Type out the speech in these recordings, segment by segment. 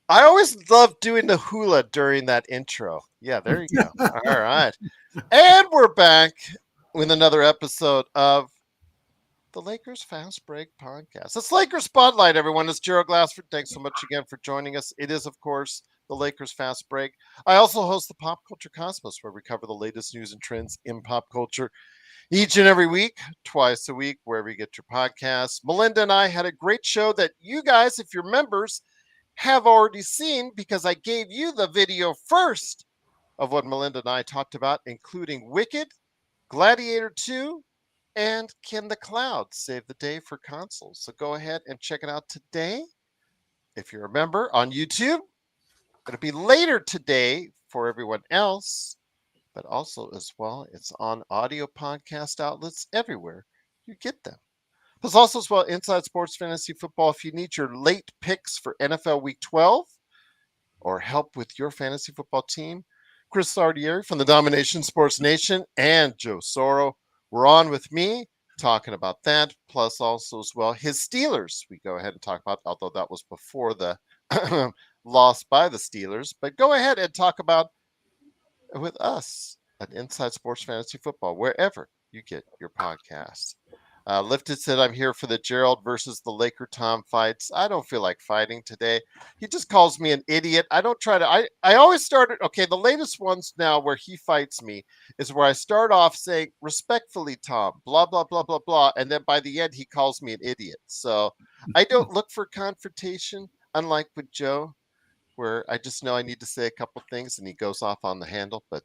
I always love doing the hula during that intro. Yeah, there you go. All right. And we're back with another episode of the Lakers Fast Break Podcast. It's Lakers Spotlight, everyone. It's Gerald Glassford. Thanks so much again for joining us. It is, of course, the Lakers Fast Break. I also host the Pop Culture Cosmos, where we cover the latest news and trends in pop culture each and every week, twice a week, wherever you get your podcasts. Melinda and I had a great show that you guys, if you're members, have already seen because I gave you the video first of what Melinda and I talked about, including Wicked, Gladiator 2, and Can the Clouds Save the Day for consoles? So go ahead and check it out today. If you're a member on YouTube, it'll be later today for everyone else, but also as well, it's on audio podcast outlets everywhere you get them. There's also as well Inside Sports Fantasy Football if you need your late picks for NFL Week 12 or help with your fantasy football team. Chris Sardieri from the Domination Sports Nation and Joe Soro were on with me talking about that, plus also as well his Steelers. We go ahead and talk about, although that was before the loss by the Steelers, but go ahead and talk about with us at Inside Sports Fantasy Football, wherever you get your podcasts. Lifted said, I'm here for the Gerald versus the Laker Tom fights. I don't feel like fighting today. He just calls me an idiot. I don't try to, I always started, okay, the latest ones now where he fights me is where I start off saying, respectfully, Tom, blah, blah, blah, blah, blah. And then by the end, he calls me an idiot. So I don't look for confrontation, unlike with Joe, where I just know I need to say a couple things and he goes off on the handle. But,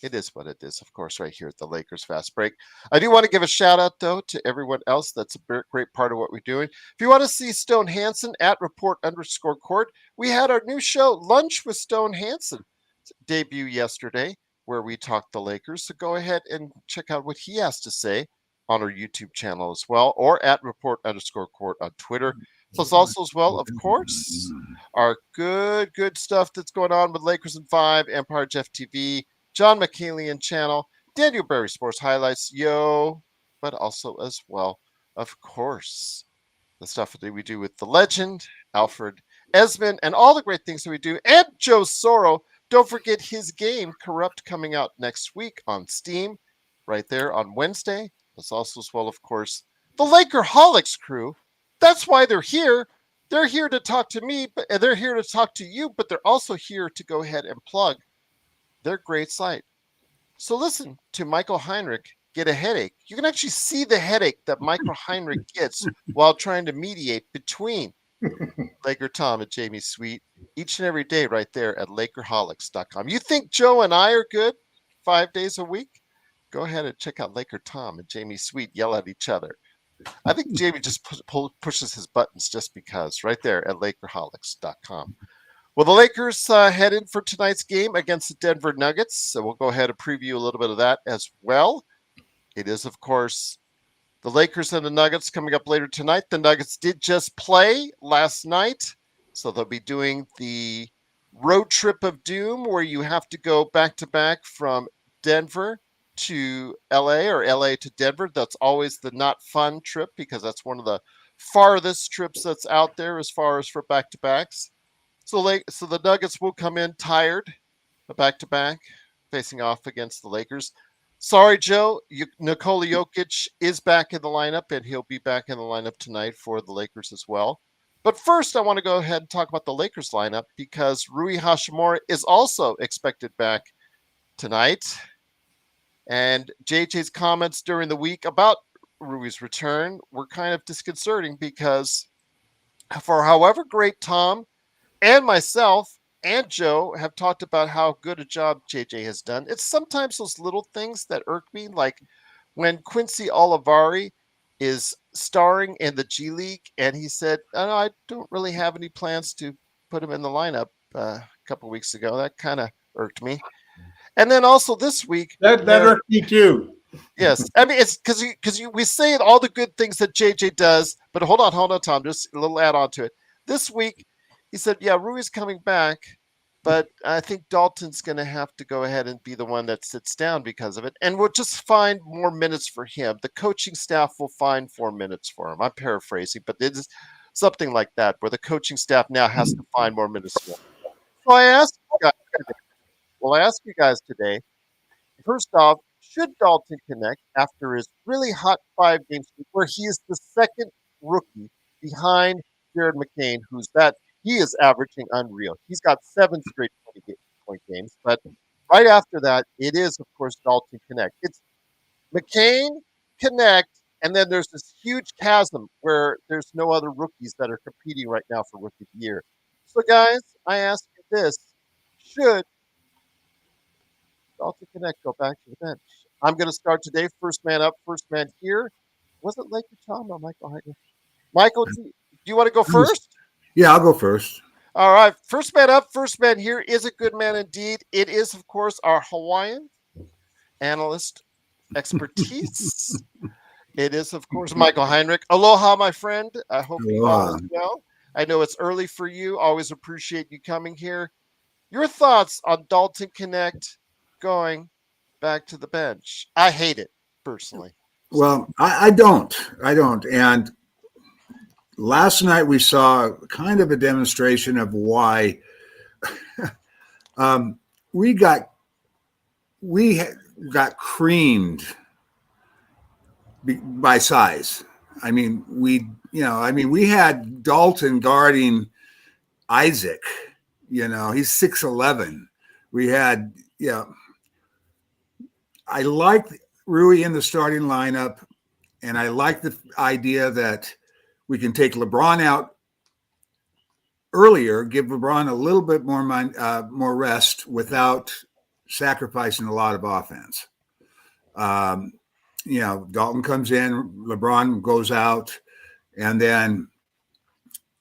it is what it is, of course, right here at the Lakers Fast Break. I do want to give a shout out, though, to everyone else. That's a great part of what we're doing. If you want to see Stone Hansen at report_court, we had our new show, Lunch with Stone Hansen, debut yesterday, where we talked the Lakers. So go ahead and check out what he has to say on our YouTube channel as well, or at report_court on Twitter. Plus, also as well, of course, our good stuff that's going on with Lakers in 5, Empire Jeff TV, John McCallion channel, Daniel Berry Sports Highlights, but also as well, of course, the stuff that we do with the legend, Alfred Esmond, and all the great things that we do, and Joe Soro. Don't forget his game, Corrupt, coming out next week on Steam, right there on Wednesday. Plus also as well, of course, the Lakerholics crew. That's why they're here. They're here to talk to me, but they're here to talk to you, but they're also here to go ahead and plug their great site. So listen to Michael Heinrich get a headache. You can actually see the headache that Michael Heinrich gets while trying to mediate between Laker Tom and Jamie Sweet each and every day right there at Lakerholics.com. You think Joe and I are good 5 days a week? Go ahead and check out Laker Tom and Jamie Sweet yell at each other. I think Jamie just pushes his buttons just because right there at Lakerholics.com. Well, the Lakers head in for tonight's game against the Denver Nuggets, so we'll go ahead and preview a little bit of that as well. It is, of course, the Lakers and the Nuggets coming up later tonight. The Nuggets did just play last night, so they'll be doing the road trip of doom where you have to go back-to-back from Denver to LA or LA to Denver. That's always the not fun trip because that's one of the farthest trips that's out there as far as for back-to-backs. So the Nuggets will come in tired, back-to-back, facing off against the Lakers. Sorry, Joe, Nikola Jokic is back in the lineup, and he'll be back in the lineup tonight for the Lakers as well. But first, I want to go ahead and talk about the Lakers lineup because Rui Hachimura is also expected back tonight. And JJ's comments during the week about Rui's return were kind of disconcerting because for however great Tom and myself and Joe have talked about how good a job JJ has done, it's sometimes those little things that irk me, like when Quincy Olivari is starring in the G League and he said, oh, I don't really have any plans to put him in the lineup a couple weeks ago. That kind of irked me. And then also this week, that irked me too. Yes, I mean it's because we say all the good things that JJ does, but hold on, Tom. Just a little add on to it. This week, he said, "Yeah, Rui's coming back, but I think Dalton's going to have to go ahead and be the one that sits down because of it, and we'll just find more minutes for him. The coaching staff will find 4 minutes for him." I'm paraphrasing, but it is something like that, where the coaching staff now has to find more minutes. So I asked you guys, I ask you guys today, first off, should Dalton Knecht, after his really hot 5 games, where he is the second rookie behind Jared McCain, he is averaging unreal. He's got 7 straight 20-point games, but right after that, it is, of course, Dalton Knecht. It's McCain, Knecht, and then there's this huge chasm where there's no other rookies that are competing right now for Rookie of the Year. So, guys, I ask you this. Should Dalton Knecht go back to the bench? I'm going to start today. First man up, first man here. Was it Laker Tom or Michael Heidner? Michael, do you want to go first? Yeah, I'll go first. All right. First man up, first man here is a good man indeed. It is, of course, our Hawaiian analyst expertise. It is, of course, Michael Heinrich. Aloha, my friend. I hope you all as well. I know it's early for you. Always appreciate you coming here. Your thoughts on Dalton Knecht going back to the bench? I hate it, personally. Well, I don't. And last night we saw kind of a demonstration of why we got creamed by size. I mean, we had Dalton guarding Isaac. He's 6'11". We had, I like Rui in the starting lineup, and I like the idea that we can take LeBron out earlier, give LeBron a little bit more rest without sacrificing a lot of offense. Dalton comes in, LeBron goes out, and then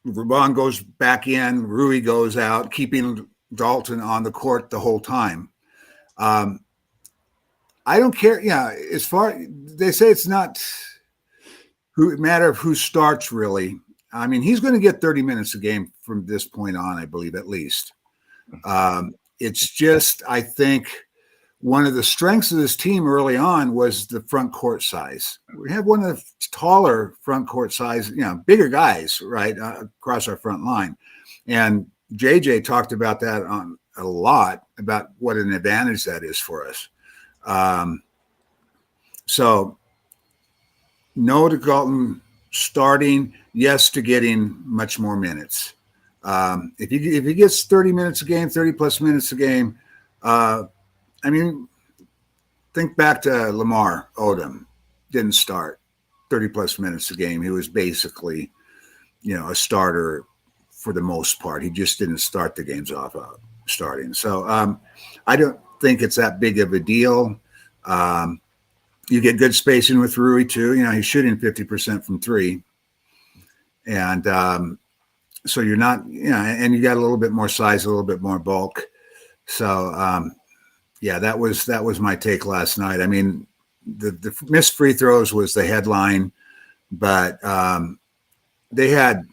LeBron goes back in, Rui goes out, keeping Dalton on the court the whole time. I don't care. Yeah, as far they say, it's not a matter of who starts, really. I mean, he's going to get 30 minutes a game from this point on, I believe, at least. It's just, I think, one of the strengths of this team early on was the front court size. We have one of the taller front court size, bigger guys, right, across our front line. And JJ talked about that a lot, about what an advantage that is for us. So no to Dalton starting, yes to getting much more minutes. If he gets 30 minutes a game, 30 plus minutes a game, think back to Lamar Odom. Didn't start 30 plus minutes a game. He was basically, a starter for the most part. He just didn't start the games off starting. So I don't think it's that big of a deal. You get good spacing with Rui too. He's shooting 50% from three. And so you're not, and you got a little bit more size, a little bit more bulk. So that was my take last night. I mean, the missed free throws was the headline, but they had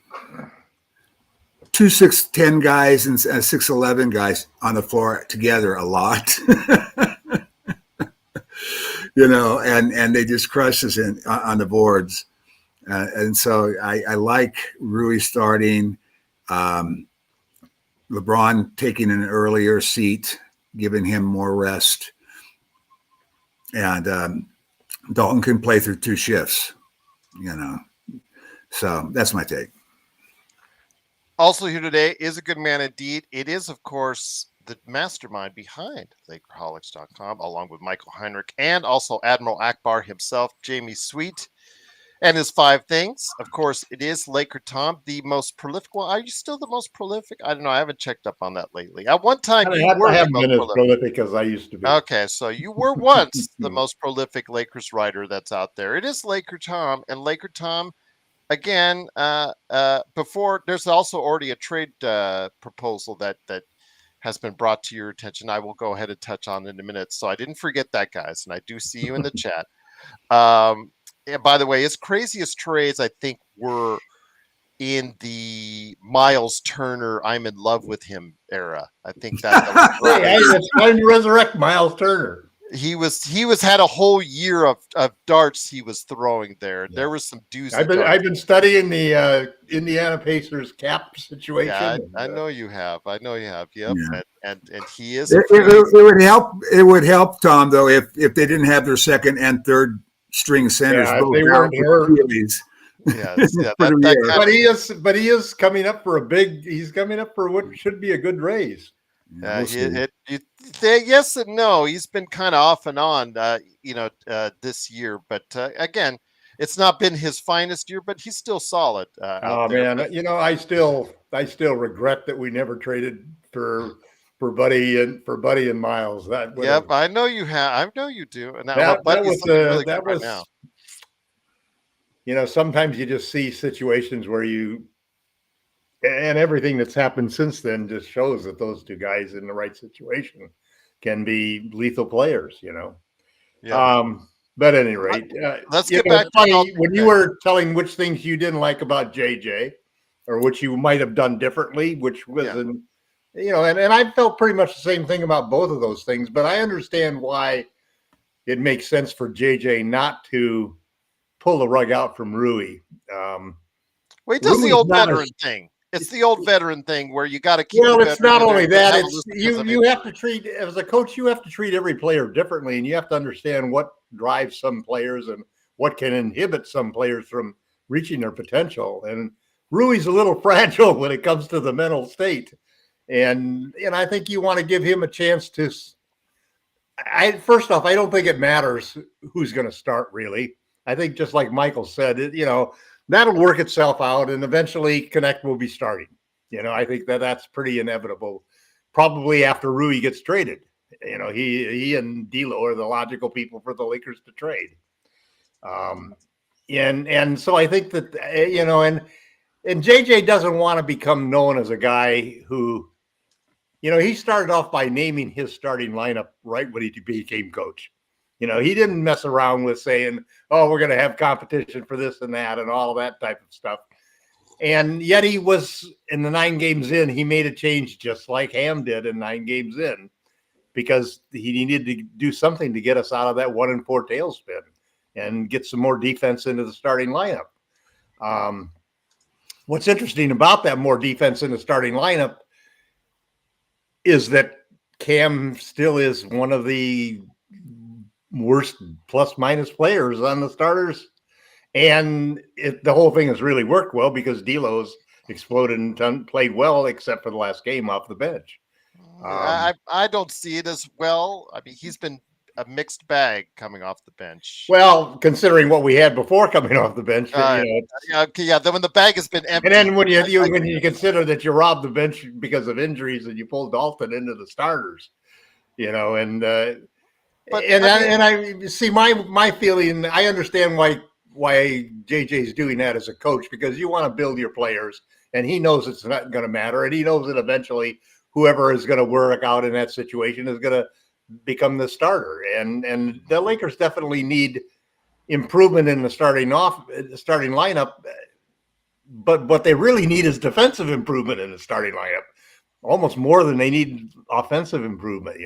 2 6'10" guys and 6'11" guys on the floor together a lot. And they just crushed us on the boards. And so I like Rui starting, LeBron taking an earlier seat, giving him more rest. And Dalton can play through 2 shifts, So that's my take. Also here today is a good man indeed. It is, of course, the mastermind behind Lakerholics.com, along with Michael Heinrich and also Admiral Akbar himself, Jamie Sweet, and his 5 things. Of course, it is Laker Tom, the most prolific one. Are you still the most prolific? I don't know. I haven't checked up on that lately. At one time, I haven't been as prolific as I used to be. Okay, so you were once the most prolific Lakers writer that's out there. It is Laker Tom, and Laker Tom, again, before there's also already a trade proposal that has been brought to your attention. I will go ahead and touch on in a minute. So I didn't forget that, guys, and I do see you in the chat. And by the way, his craziest trades, I think, were in the Miles Turner "I'm in love with him" era. I think that was hey, it's time to resurrect Miles Turner. He was had a whole year of darts he was throwing there. Yeah. There was some doozy. I've been studying the Indiana Pacers cap situation. Yeah, I know you have. I know you have. Yep. Yeah. And he is. It would help. It would help, Tom, though, if they didn't have their second and third string centers. Yeah, if they weren't hurt. But he is coming up for he's coming up for what should be a good raise. Yes and no. He's been kind of off and on, this year. But again, it's not been his finest year, but he's still solid. Oh man, I still regret that we never traded for Buddy and Miles. Yep, I know you have. I know you do. And that was sometimes you just see situations where and everything that's happened since then just shows that those two guys in the right situation can be lethal players, Yeah. But at any rate, let's get back to when you were telling which things you didn't like about JJ or which you might have done differently, which wasn't, and I felt pretty much the same thing about both of those things, but I understand why it makes sense for JJ not to pull the rug out from Rui. Well, he does the old veteran thing. It's the old veteran thing where you got to keep. Well, it's not only that. It's you have to treat, as a coach, you have to treat every player differently, and you have to understand what drives some players and what can inhibit some players from reaching their potential. And Rui's a little fragile when it comes to the mental state, and I think you want to give him a chance to. First off, I don't think it matters who's going to start. Really, I think just like Michael said, that'll work itself out, and eventually Knecht will be starting. I think that's pretty inevitable. Probably after Rui gets traded, he and D'Lo are the logical people for the Lakers to trade. And so I think that and JJ doesn't want to become known as a guy who, he started off by naming his starting lineup right when he became coach. He didn't mess around with saying, oh, we're going to have competition for this and that and all of that type of stuff. And yet he was, in the 9 games in, he made a change just like Ham did in 9 games in, because he needed to do something to get us out of that 1-4 tailspin and get some more defense into the starting lineup. What's interesting about that more defense in the starting lineup is that Cam still is one of the worst plus minus players on the starters, and the whole thing has really worked well because D'Lo's exploded and played well except for the last game off the bench. I don't see it as well. I mean, he's been a mixed bag coming off the bench. Well, considering what we had before coming off the bench, then when the bag has been empty, and then when you consider that you robbed the bench because of injuries and you pulled Dalton into the starters, I see my feeling. I understand why JJ's doing that as a coach, because you want to build your players, and he knows it's not going to matter, and he knows that eventually whoever is going to work out in that situation is going to become the starter. And the Lakers definitely need improvement in the starting lineup, but what they really need is defensive improvement in the starting lineup, almost more than they need offensive improvement.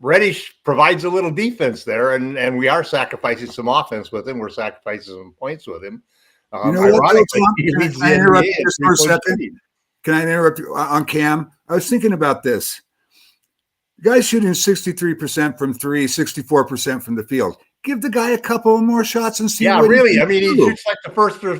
Reddish provides a little defense there, and we are sacrificing some offense with him. We're sacrificing some points with him. Ironically, can I interrupt just for a second? Can I interrupt you on Cam? I was thinking about this. The guy's shooting 63% from 3, 64% from the field. Give the guy a couple more shots and see. Yeah, really. I mean, he shoots like the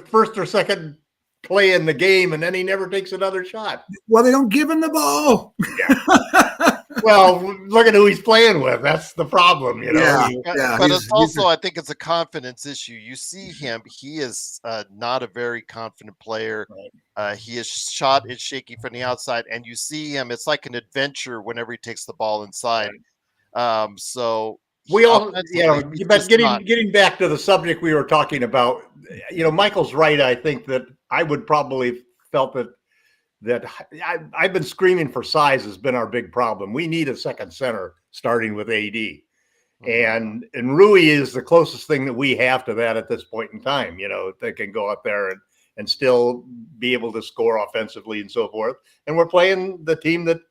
first or second play in the game, and then he never takes another shot. Well, they don't give him the ball. Yeah. Well, look at who he's playing with. That's the problem, Yeah. But it's also, I think it's a confidence issue. You see him; he is not a very confident player. Right. His shot is shaky from the outside, and you see him. It's like an adventure whenever he takes the ball inside. Right. So we all, but getting back to the subject we were talking about, Michael's right. I think that I would probably felt that I've been screaming for size has been our big problem. We need a second center starting with AD. Mm-hmm. And Rui is the closest thing that we have to that at this point in time, that can go up there and still be able to score offensively and so forth. And we're playing the team that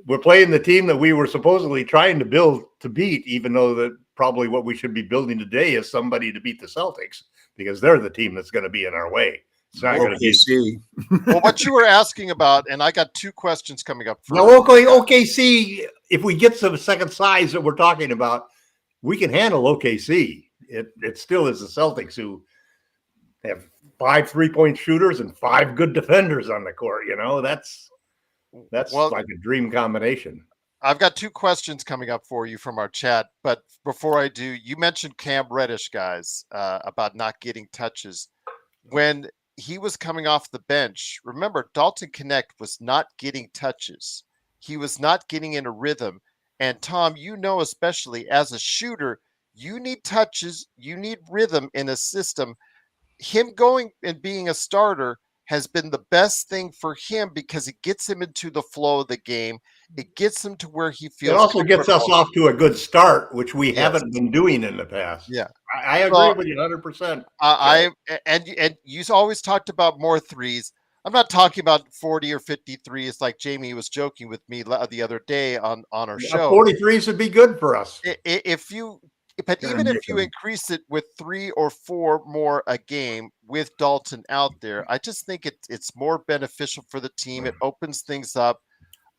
we're playing the team that we were supposedly trying to build to beat, even though that probably what we should be building today is somebody to beat the Celtics, because they're the team that's going to be in our way. It's not going to be. Well, what you were asking about, and I got two questions coming up. Now, OKC, if we get some second size that we're talking about, we can handle OKC. It still is the Celtics who have 5 3-point shooters and 5 good defenders on the court. That's like a dream combination. I've got two questions coming up for you from our chat, but before I do, you mentioned Cam Reddish, guys, about not getting touches. When he was coming off the bench, remember, Dalton Knecht was not getting touches. He was not getting in a rhythm. And Tom, especially as a shooter, you need touches, you need rhythm in a system. Him going and being a starter has been the best thing for him because it gets him into the flow of the game. It gets him to where he feels. It also gets us off to a good start, which we haven't been doing in the past. Yeah, I agree with you 100%. And you always talked about more threes. I'm not talking about 40 or 50 threes like Jamie was joking with me the other day on our show. 43s would be good for us. But even if you increase it with 3 or 4 more a game with Dalton out there, I just think it's more beneficial for the team. It opens things up.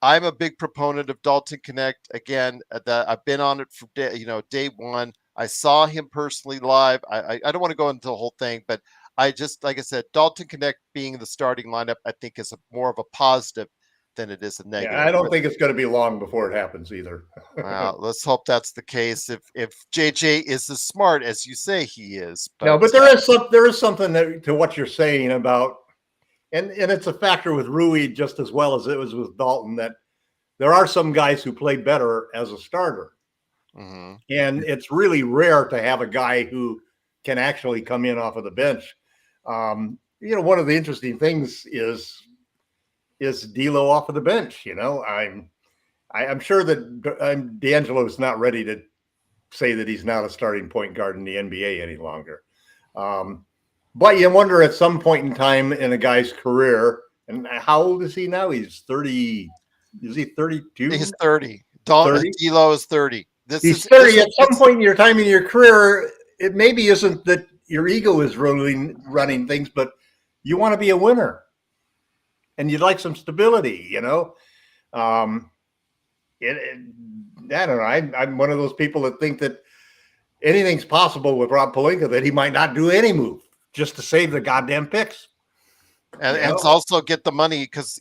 I'm a big proponent of Dalton Knecht. Again, I've been on it from day one. I saw him personally live. I don't want to go into the whole thing, but I just, like I said, Dalton Knecht being in the starting lineup, I think is more of a positive than it is a negative. Yeah, I don't think it's going to be long before it happens either. Well, let's hope that's the case. If JJ is as smart as you say he is. But there is something to what you're saying about, and it's a factor with Rui just as well as it was with Dalton, that there are some guys who play better as a starter. Mm-hmm. And it's really rare to have a guy who can actually come in off of the bench. One of the interesting things is D'Lo off of the bench. I'm sure that D'Angelo is not ready to say that he's not a starting point guard in the NBA any longer. But you wonder at some point in time in a guy's career, and how old is he now? He's 30. Is he 32? He's 30. D'Lo is 30. He's 30. At some point in your time in your career, it maybe isn't that your ego is running things, but you want to be a winner. And you'd like some stability, I don't know. I'm one of those people that think that anything's possible with Rob Pelinka, that he might not do any move just to save the goddamn picks. And also get the money because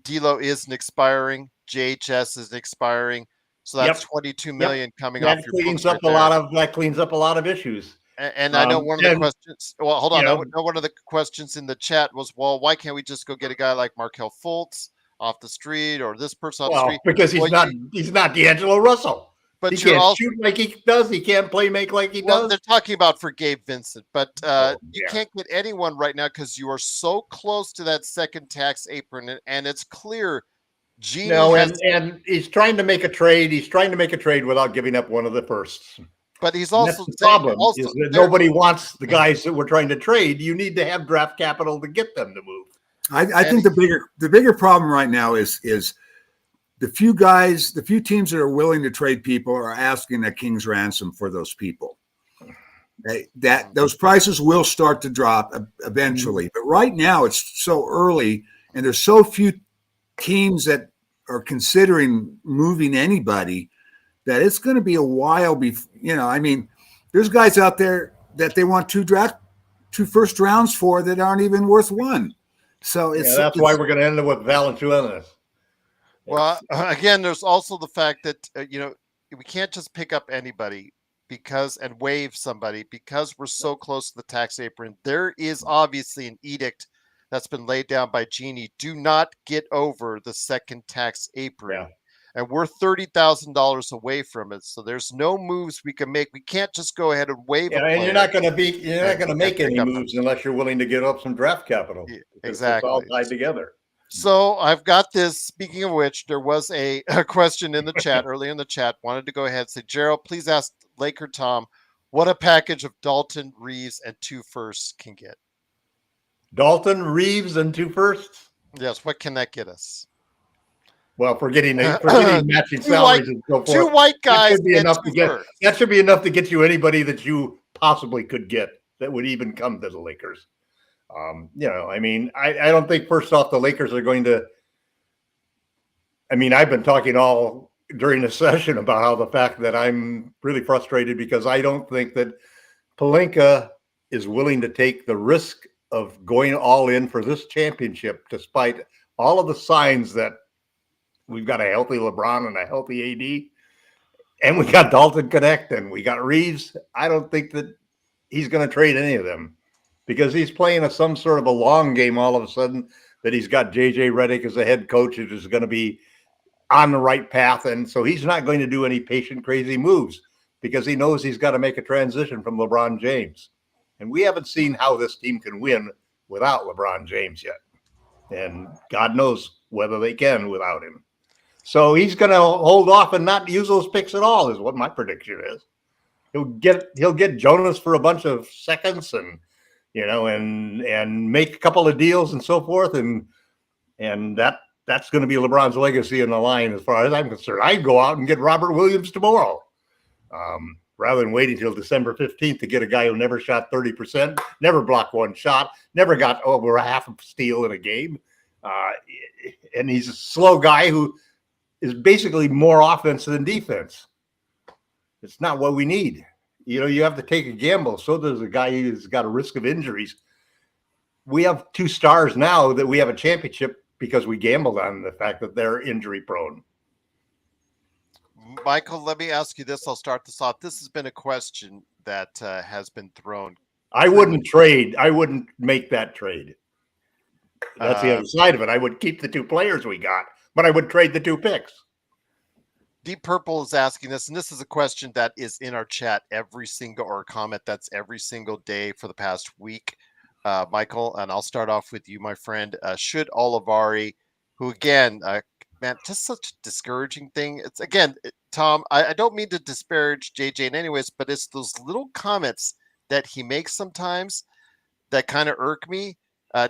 D'Lo isn't expiring. JHS is expiring. So that's $22 million coming off your books. That cleans up a lot of issues. And I know one of the questions. Well, hold on. I know one of the questions in the chat was, well, why can't we just go get a guy like Markelle Fultz off the street or this person off the street? Because he's not D'Angelo Russell. But he can't shoot like he does. He can't make like he does. They're talking about for Gabe Vincent, but you can't get anyone right now because you are so close to that second tax apron, and it's clear. And he's trying to make a trade. He's trying to make a trade without giving up one of the firsts. But he's also the problem is that nobody wants the guys that we're trying to trade. You need to have draft capital to get them to move. I think the bigger problem right now is the few teams that are willing to trade people are asking a king's ransom for those people. Those prices will start to drop eventually, but right now it's so early, and there's so few teams that are considering moving anybody that it's going to be a while before, there's guys out there that they want 2 first rounds for that aren't even worth 1. So that's why we're going to end up with Valanciunas. Well, again, there's also the fact that, we can't just pick up anybody and waive somebody because we're so close to the tax apron. There is obviously an edict that's been laid down by Jeannie. Do not get over the second tax apron. Yeah. And we're $30,000 away from it. So there's no moves we can make. We can't just go ahead and waive. And you're not going to make any moves unless you're willing to give up some draft capital. Yeah, exactly. It's all tied together. So I've got this. Speaking of which, there was a question in the chat earlier in the chat. Wanted to go ahead and say, Gerald, please ask Laker Tom what a package of Dalton, Reeves, and 2 firsts can get. Dalton, Reeves, and 2 firsts? Yes. What can that get us? Well, for getting matching salaries and so forth. Two white guys that should be enough to get you anybody that you possibly could get that would even come to the Lakers. I mean, I don't think, first off, the Lakers are going to. I mean, I've been talking all during the session about how the fact that I'm really frustrated because I don't think that Pelinka is willing to take the risk of going all in for this championship, despite all of the signs that we've got a healthy LeBron and a healthy AD, and we got Dalton Knecht and we got Reeves. I don't think that he's going to trade any of them because he's playing some sort of a long game all of a sudden, that he's got JJ Redick as a head coach who is going to be on the right path. And so he's not going to do any patient, crazy moves because he knows he's got to make a transition from LeBron James. And we haven't seen how this team can win without LeBron James yet. And God knows whether they can without him. So he's going to hold off and not use those picks at all is what my prediction is. He'll get Jonas for a bunch of seconds and make a couple of deals and so forth. And that's going to be LeBron's legacy in the line as far as I'm concerned. I'd go out and get Robert Williams tomorrow rather than waiting until December 15th to get a guy who never shot 30%, never blocked one shot, never got over a half a steal in a game. And he's a slow guy who is basically more offense than defense. It's not what we need. You have to take a gamble. So does a guy who's got a risk of injuries. We have two stars now that we have a championship because we gambled on the fact that they're injury prone. Michael, let me ask you this. I'll start this off. This has been a question that has been thrown. I wouldn't trade. I wouldn't make that trade. That's the other side of it. I would keep the two players we got, but I would trade the two picks. Deep Purple is asking this, and this is a question that is in our chat or a comment that's every single day for the past week. Michael, and I'll start off with you, my friend. Should Olivari, who again, man, just such a discouraging thing. It's again, Tom, I don't mean to disparage JJ in any ways, but it's those little comments that he makes sometimes that kind of irk me.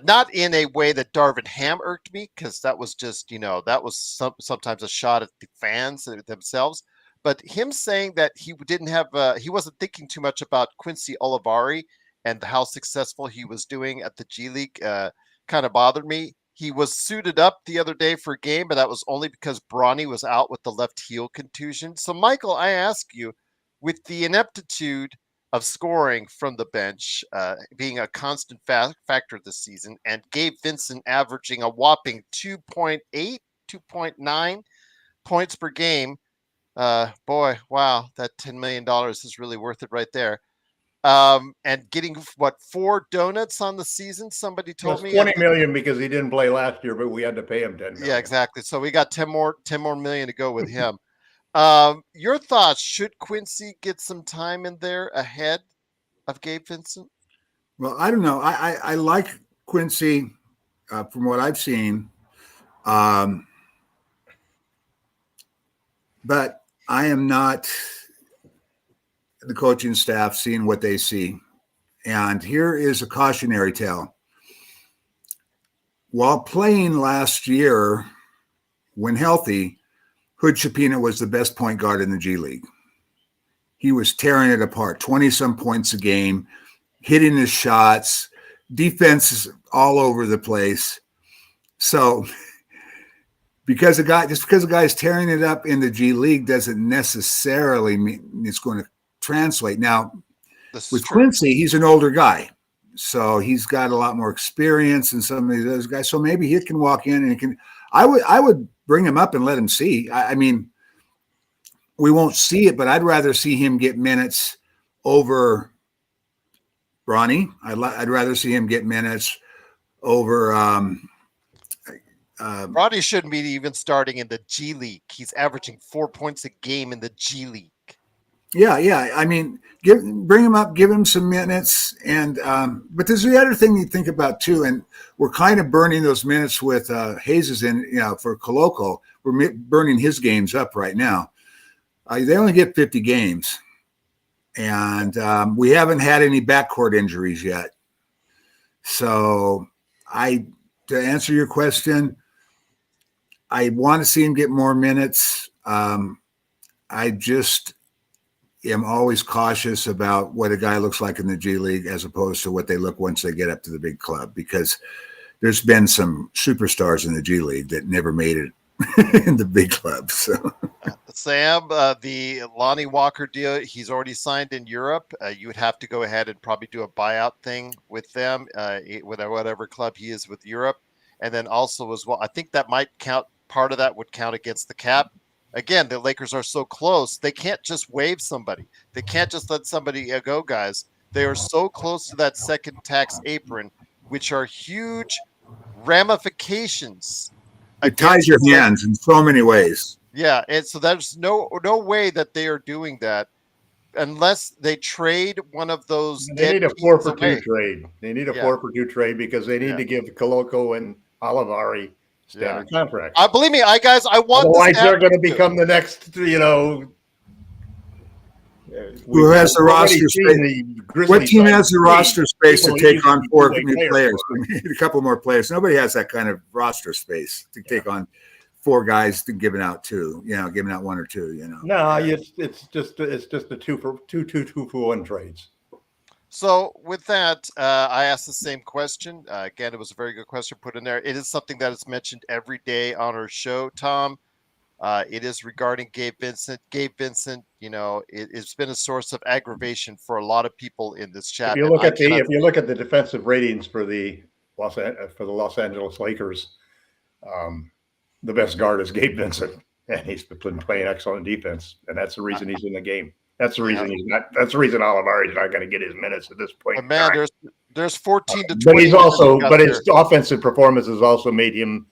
Not in a way that Darvin Ham irked me, because that was just, that was sometimes a shot at the fans themselves. But him saying that he wasn't thinking too much about Quincy Olivari and how successful he was doing at the G League kind of bothered me. He was suited up the other day for a game, but that was only because Bronny was out with the left heel contusion. So, Michael, I ask you, with the ineptitude of scoring from the bench being a constant factor this season, and Gabe Vincent averaging a whopping 2.8, 2.9 points per game, boy, wow, that $10 million is really worth it right there. And getting 4 donuts on the season? Somebody told me $20 million because he didn't play last year, but we had to pay him $10 million. Yeah, exactly. So we got 10 more million to go with him. Your thoughts? Should Quincy get some time in there ahead of Gabe Vincent? Well, I don't know. I like Quincy from what I've seen, but I am not the coaching staff seeing what they see. And here is a cautionary tale. While playing last year, when healthy, Hood Chapina was the best point guard in the G League. He was tearing it apart, 20-some points a game, hitting his shots, defense all over the place. So because a guy is tearing it up in the G League doesn't necessarily mean it's going to translate. Now, with Quincy, he's an older guy, so he's got a lot more experience than some of those guys. So maybe he can walk in and he can. I would bring him up and let him see. I mean, we won't see it, but I'd rather see him get minutes over Bronny. I'd rather see him get minutes over. Bronny shouldn't be even starting in the G League. He's averaging 4 points a game in the G League. Yeah. I mean, bring him up, give him some minutes, and but there's the other thing you think about too, and we're kind of burning those minutes with Hayes in, for Koloko. We're burning his games up right now. They only get 50 games, and we haven't had any backcourt injuries yet. So, to answer your question, I want to see him get more minutes. I just am always cautious about what a guy looks like in the G League as opposed to what they look once they get up to the big club, because there's been some superstars in the G League that never made it in the big club. So Sam, the Lonnie Walker deal, he's already signed in Europe. You would have to go ahead and probably do a buyout thing with them, with whatever club he is with Europe. And then also as well, I think that might count. Part of that would count against the cap. Again, the Lakers are so close. They can't just waive somebody. They can't just let somebody go, guys. They are so close to that second tax apron, which are huge ramifications. It ties your hands in so many ways. Yeah, and so there's no way that they are doing that unless they trade one of those. They need a 4-for-2 trade. They need a 4-for-2 trade because they need to give Koloko and Olivari standard contracts. Believe me, guys, I want. Otherwise, they're going to become the next, who has the roster space? What team has the roster space to take on 4 new players? We need a couple more players. Nobody has that kind of roster space to take on 4 guys to giving out 2. Giving out 1 or 2. No, it's just the 2-for-1 trades. So with that, I asked the same question. Again, it was a very good question put in there. It is something that is mentioned every day on our show, Tom. It is regarding Gabe Vincent. Gabe Vincent, it's been a source of aggravation for a lot of people in this chat. If you look at the defensive ratings for the Los Angeles Lakers, the best guard is Gabe Vincent, and he's been playing excellent defense, and that's the reason he's in the game. That's the reason he's not. That's the reason Olivari's not going to get his minutes at this point. But man, there's 14 to 20. But his offensive performance has also made him.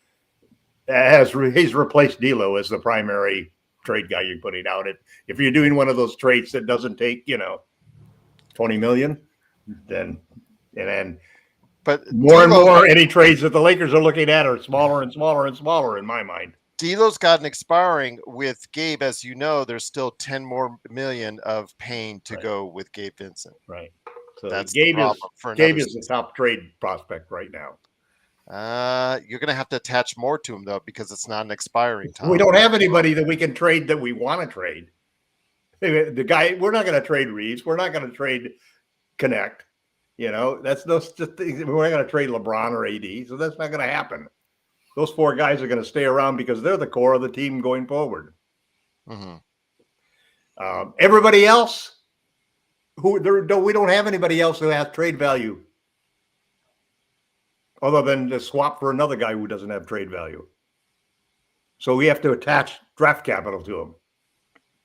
He's replaced D'Lo as the primary trade guy you're putting out. If you're doing one of those trades that doesn't take $20 million, then but more and more any trades that the Lakers are looking at are smaller and smaller and smaller in my mind. D'Lo's got an expiring with Gabe, as you know. There's still 10 more million of paying to go with Gabe Vincent. Right. So that's Gabe is the top trade prospect right now. You're going to have to attach more to him, though, because it's not an expiring time. We don't have anybody that we can trade that we want to trade. The guy, we're not going to trade Reeves. We're not going to trade Knecht. That's those just things. We're not going to trade LeBron or AD, so that's not going to happen. Those 4 guys are going to stay around because they're the core of the team going forward. Mm-hmm. Everybody else, we don't have anybody else who has trade value other than to swap for another guy who doesn't have trade value. So we have to attach draft capital to him.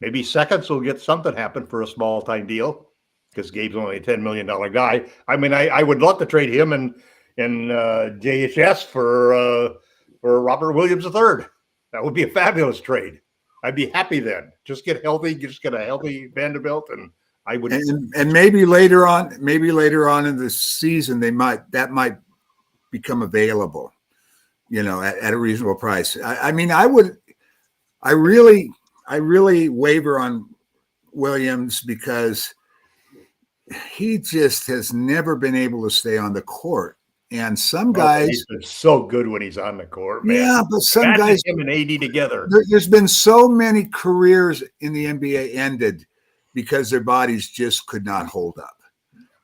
Maybe seconds will get something happen for a small-time deal because Gabe's only a $10 million guy. I mean, I would love to trade him and JHS for Robert Williams III. That would be a fabulous trade. I'd be happy then. Just get healthy, just get a healthy Vanderbilt, and I would. And maybe later on in the season, that might become available, at a reasonable price. I really waver on Williams because he just has never been able to stay on the court. And some guys, he's been so good when he's on the court, man. Yeah, but some guys, him and AD together. There's been so many careers in the NBA ended because their bodies just could not hold up,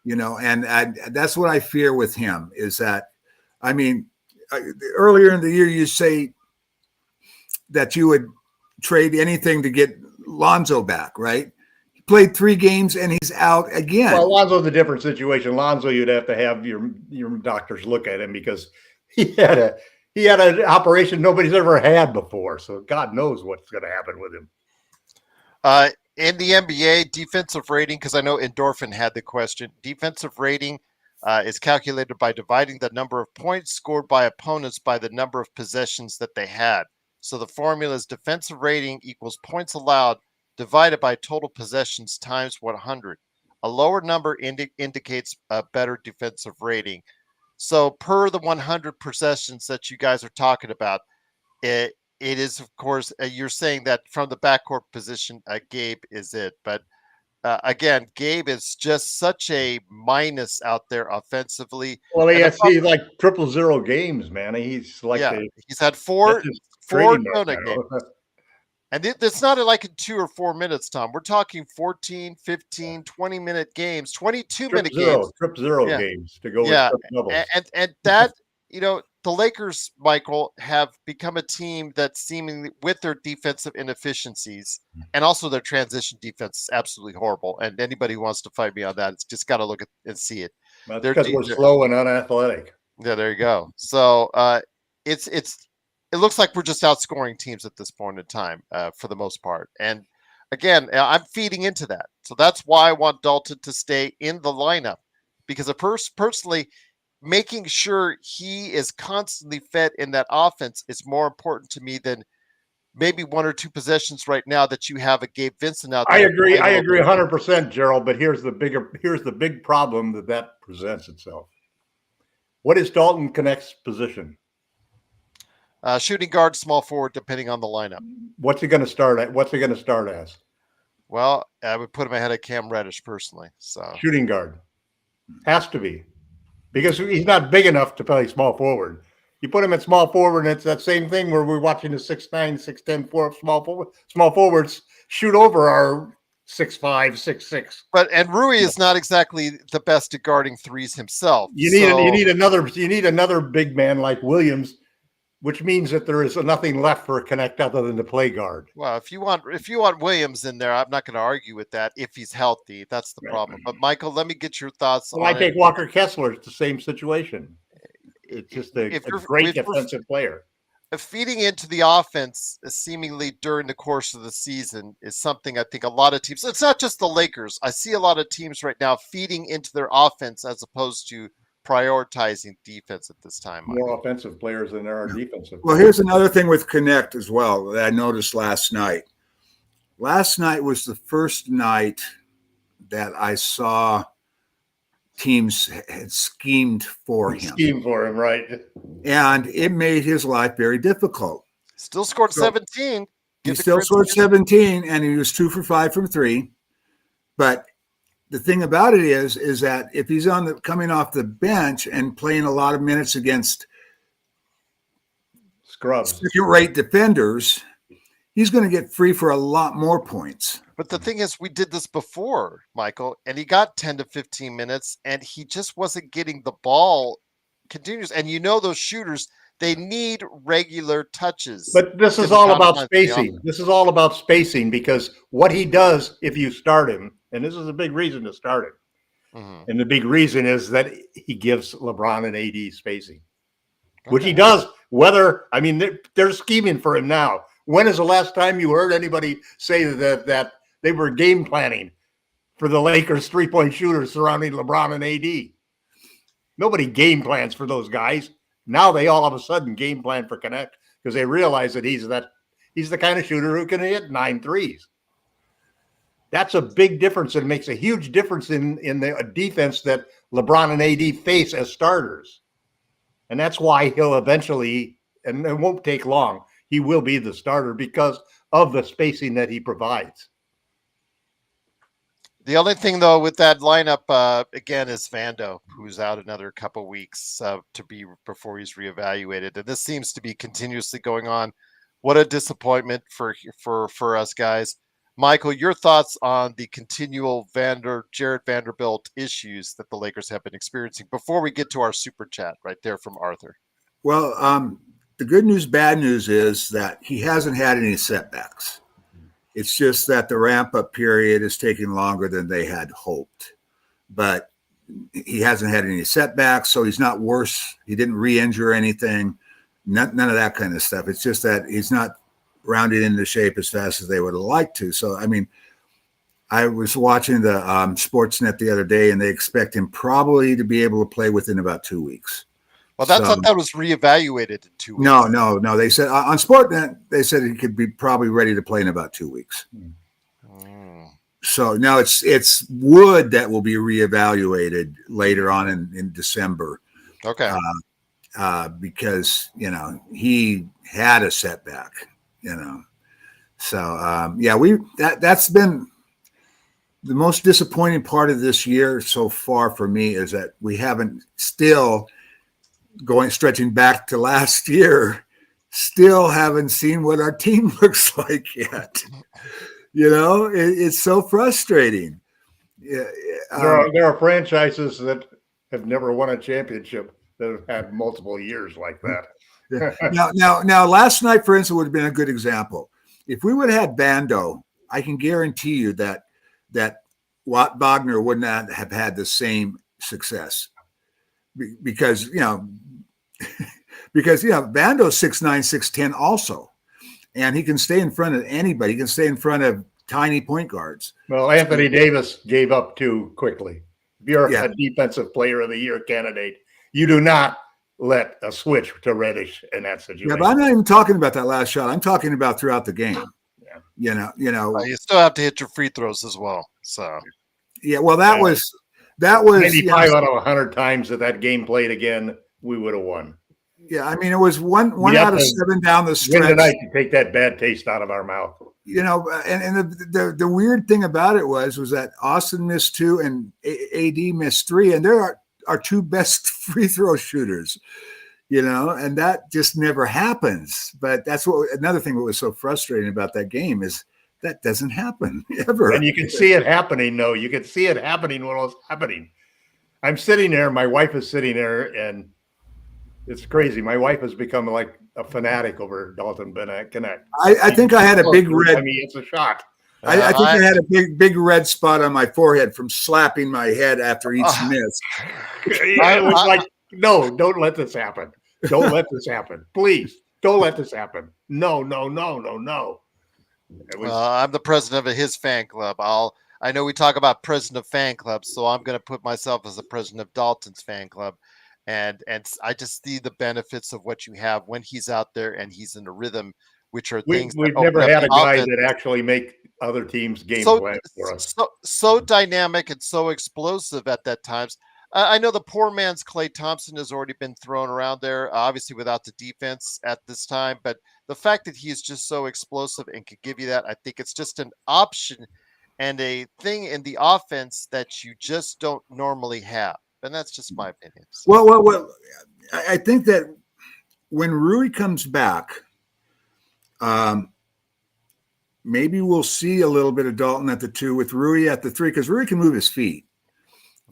and that's what I fear with him is that, earlier in the year, you say that you would trade anything to get Lonzo back, right? Played 3 games and he's out again. Well, Lonzo's a different situation. Lonzo, you'd have to have your doctors look at him because he had an operation nobody's ever had before. So God knows what's going to happen with him. In the NBA, defensive rating, because I know Endorphin had the question. Defensive rating is calculated by dividing the number of points scored by opponents by the number of possessions that they had. So the formula is defensive rating equals points allowed divided by total possessions times 100. A lower number indicates a better defensive rating. So per the 100 possessions that you guys are talking about, it is, of course, you're saying that from the backcourt position, Gabe is it. But again, Gabe is just such a minus out there offensively. Well, he has like 000 games, man. He's like he's had 4 4 donut games. And it's not like in 2 or 4 minutes, Tom. We're talking 14, 15, 20-minute games, 22-minute games. Trip zero games to go with trip doubles. And that, the Lakers, Michael, have become a team that seemingly, with their defensive inefficiencies and also their transition defense is absolutely horrible. And anybody who wants to fight me on that, it's just got to look at and see it. That's because we're slow and unathletic. Yeah, there you go. So it looks like we're just outscoring teams at this point in time for the most part. And again, I'm feeding into that. So that's why I want Dalton to stay in the lineup, because personally, making sure he is constantly fed in that offense is more important to me than maybe 1 or 2 possessions right now that you have a Gabe Vincent out there. I agree 100%, Gerald, but here's the big problem that presents itself. What is Dalton Knecht's position? Shooting guard, small forward, depending on the lineup. What's he going to start at? What's he going to start as? Well, I would put him ahead of Cam Reddish personally. So shooting guard has to be, because he's not big enough to play small forward. You put him at small forward, and it's that same thing where we're watching the 6'9", 6'10", small forwards shoot over our 6'5", 6'6". And Rui is not exactly the best at guarding threes himself. You need another big man like Williams, which means that there is nothing left for Knecht other than to play guard. Well, if you want Williams in there, I'm not going to argue with that if he's healthy. That's the problem. But Michael, let me get your thoughts on I take Walker Kessler. It's the same situation. It's just a great defensive player. Feeding into the offense seemingly during the course of the season is something I think a lot of teams, it's not just the Lakers. I see a lot of teams right now feeding into their offense as opposed to prioritizing defense at this time. More offensive players than there are defensive. Well, here's another thing with Knecht as well that I noticed last night. Last night was the first night that I saw teams had schemed for him. Schemed for him, right? And it made his life very difficult. Still scored 17. He still scored 17, and he was 2 for 5 from 3. But the thing about it is that if he's coming off the bench and playing a lot of minutes against scrubs, second-rate defenders, he's going to get free for a lot more points. But the thing is, we did this before, Michael, and he got 10 to 15 minutes, and he just wasn't getting the ball continuous. And those shooters, they need regular touches. But this is all about spacing. This is all about spacing, because what he does if you start him, and this is a big reason to start him, and the big reason is that he gives LeBron and AD spacing, which he does. They're scheming for him now. When is the last time you heard anybody say that they were game planning for the Lakers 3-point shooters surrounding LeBron and AD? Nobody game plans for those guys. Now they all of a sudden game plan for Knecht because they realize that he's the kind of shooter who can hit 9 threes. That's a big difference, and makes a huge difference in the defense that LeBron and AD face as starters. And that's why he'll eventually, and it won't take long, he will be the starter because of the spacing that he provides. The only thing, though, with that lineup, again, is Vando, who's out another couple weeks before he's reevaluated. And this seems to be continuously going on. What a disappointment for us guys. Michael, your thoughts on the continual Jared Vanderbilt issues that the Lakers have been experiencing before we get to our super chat right there from Arthur. Well, the good news, bad news is that he hasn't had any setbacks. It's just that the ramp-up period is taking longer than they had hoped. But he hasn't had any setbacks, so he's not worse. He didn't re-injure anything, none of that kind of stuff. It's just that he's not rounded into shape as fast as they would have liked to. So, I was watching the Sportsnet the other day, and they expect him probably to be able to play within about 2 weeks. Well, I thought that was reevaluated in 2 weeks. No. They said on Sportsnet, they said he could be probably ready to play in about 2 weeks. So now it's Wood that will be reevaluated later on in December. Okay. Because he had a setback. So that's been the most disappointing part of this year so far for me, is that we haven't stretching back to last year, still haven't seen what our team looks like yet. It's so frustrating. There are franchises that have never won a championship that have had multiple years like that. Now, last night, for instance, would have been a good example. If we would have had Bando, I can guarantee you that Watt Wagner would not have had the same success because Bando's 6'9", 6'10" also, and he can stay in front of anybody. He can stay in front of tiny point guards. Well, Anthony Davis gave up too quickly. If you're a defensive player of the year candidate, you do not let a switch to Reddish in that situation. Yeah, but I'm not even talking about that last shot. I'm talking about throughout the game. Yeah. You still have to hit your free throws as well. So yeah, well, that was 95 out of 100 times that game played again, we would have won. Yeah, I mean, it was one out of 7 down the stretch. Win tonight to take that bad taste out of our mouth. And the weird thing about it was that Austin missed 2 and AD missed 3, and they're our 2 best free throw shooters, and that just never happens. But that's another thing that was so frustrating about that game is that doesn't happen ever. And you can see it happening, though. You can see it happening when it was happening. I'm sitting there, my wife is sitting there, and it's crazy. My wife has become like a fanatic over Dalton Knecht. I think I had a big red. I mean, it's a shot. I think I had a big red spot on my forehead from slapping my head after each miss. It was like, no, don't let this happen. Don't let this happen. Please, don't let this happen. No. I'm the president of his fan club. I know we talk about president of fan clubs, so I'm going to put myself as the president of Dalton's fan club. And I just see the benefits of what you have when he's out there and he's in a rhythm, which are things we've never had a guy that actually make other teams game plan for us. So dynamic and so explosive at that times. I know the poor man's Klay Thompson has already been thrown around there, obviously without the defense at this time. But the fact that he's just so explosive and could give you that, I think it's just an option and a thing in the offense that you just don't normally have. And that's just my opinion. So. Well, I think that when Rui comes back, maybe we'll see a little bit of Dalton at the 2 with Rui at the 3, because Rui can move his feet,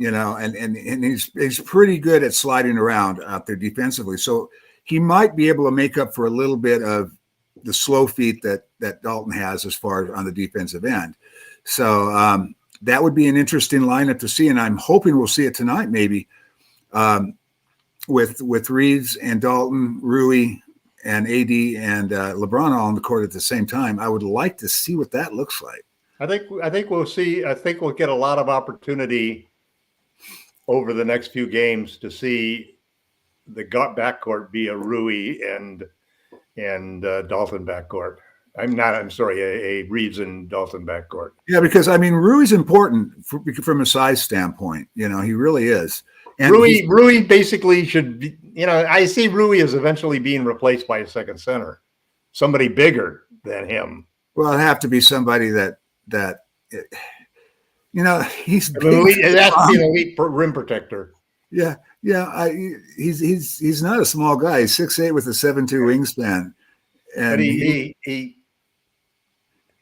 and he's pretty good at sliding around out there defensively. So he might be able to make up for a little bit of the slow feet that Dalton has as far as on the defensive end. So that would be an interesting lineup to see, and I'm hoping we'll see it tonight, maybe with Reeves and Dalton, Rui, and AD and LeBron all on the court at the same time. I would like to see what that looks like. I think we'll see. I think we'll get a lot of opportunity over the next few games to see the backcourt be a Rui and Dalton backcourt. A Reeves and Dalton backcourt. Yeah, because I mean, Rui's important from a size standpoint. He really is. And Rui basically should be. I see Rui as eventually being replaced by a second center, somebody bigger than him. Well, it'd have to be somebody that he's elite. It has to be an elite rim protector. Yeah. He's not a small guy. He's 6'8" with a 7'2" wingspan, and but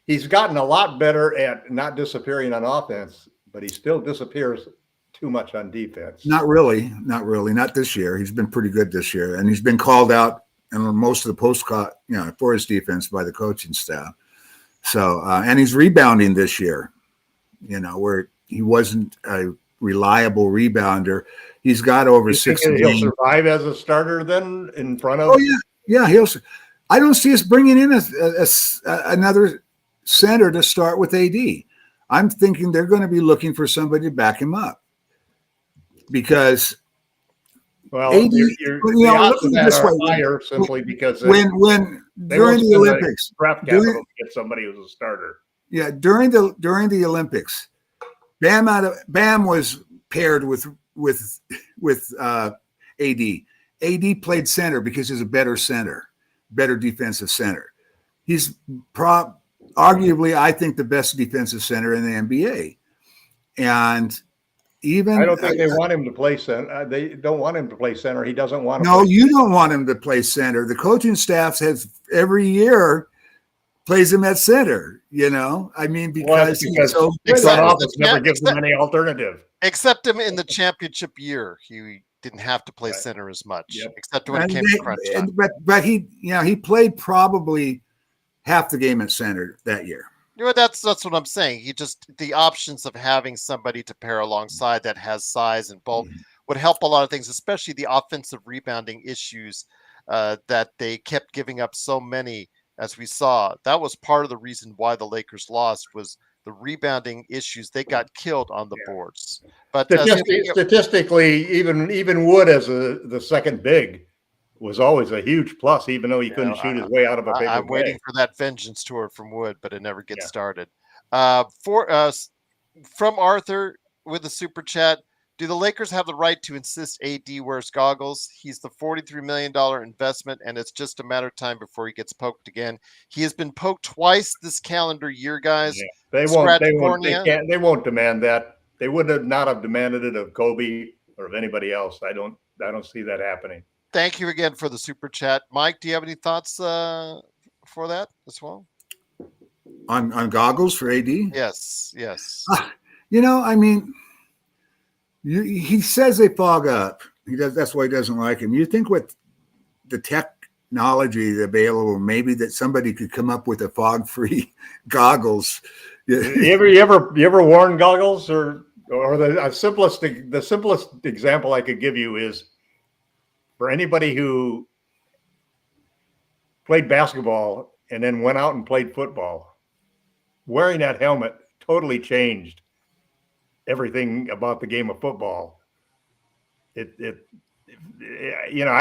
he's gotten a lot better at not disappearing on offense, but he still disappears too much on defense. Not really. Not this year. He's been pretty good this year, and he's been called out in most of the for his defense by the coaching staff. So, and he's rebounding this year, where he wasn't a reliable rebounder. He's got over 6 games. He'll survive as a starter then in front of. Oh yeah. I don't see us bringing in another center to start with AD. I'm thinking they're going to be looking for somebody to back him up because. Well, AD, the odds of that are higher simply because when during the Olympics, draft capital to get somebody who's a starter. Yeah, during the Olympics, Bam was paired with AD. AD played center because he's a better defensive center. He's arguably, I think, the best defensive center in the NBA. And even I don't think they want him to play center. They don't want him to play center. He doesn't want to. No, you don't want him to play center. The coaching staff has every year plays him at center. I mean, because he's so the front office never gives him any alternative. Except him in the championship year, he didn't have to play center as much. Yep. Except when it came to crunch time. But he played probably half the game at center that year. That's what I'm saying. The options of having somebody to pair alongside that has size and bulk would help a lot of things, especially the offensive rebounding issues that they kept giving up so many, as we saw. That was part of the reason why the Lakers lost, was the rebounding issues. They got killed on the boards. But statistically, even Wood as the second big was always a huge plus, even though he couldn't shoot his way out of a paper I'm waiting for that vengeance tour from Wood, but it never gets started. From Arthur with the super chat, do the Lakers have the right to insist AD wears goggles? He's the $43 million investment, and it's just a matter of time before he gets poked again. He has been poked twice this calendar year, guys. Yeah. They won't demand that. They would not have demanded it of Kobe or of anybody else. I don't see that happening. Thank you again for the super chat. Mike, do you have any thoughts for that as well? On goggles for AD? Yes. I mean, he says they fog up. That's why he doesn't like him. You think with the technology available, maybe that somebody could come up with a fog-free goggles. You ever worn goggles or the simplest example I could give you is, for anybody who played basketball and then went out and played football, wearing that helmet totally changed everything about the game of football. I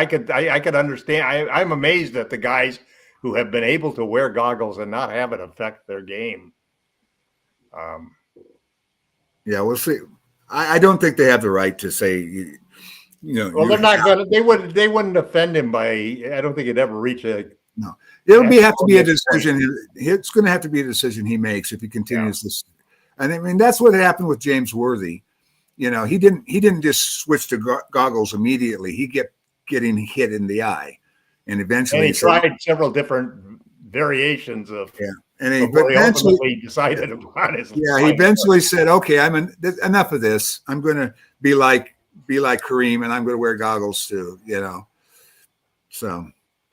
could understand. I'm amazed at the guys who have been able to wear goggles and not have it affect their game. Yeah, we'll see. I don't think they have the right to say. Well, they're not going to. They wouldn't offend him by. I don't think it'd ever reach a. No, have to be a decision. It's going to have to be a decision he makes if he continues this. And I mean, that's what happened with James Worthy. He didn't just switch to goggles immediately. He kept getting hit in the eye, and eventually he tried several different variations of. Yeah, and he eventually decided upon his. Yeah, he eventually said, "Okay, enough of this. I'm going to be like Kareem, and I'm going to wear goggles too."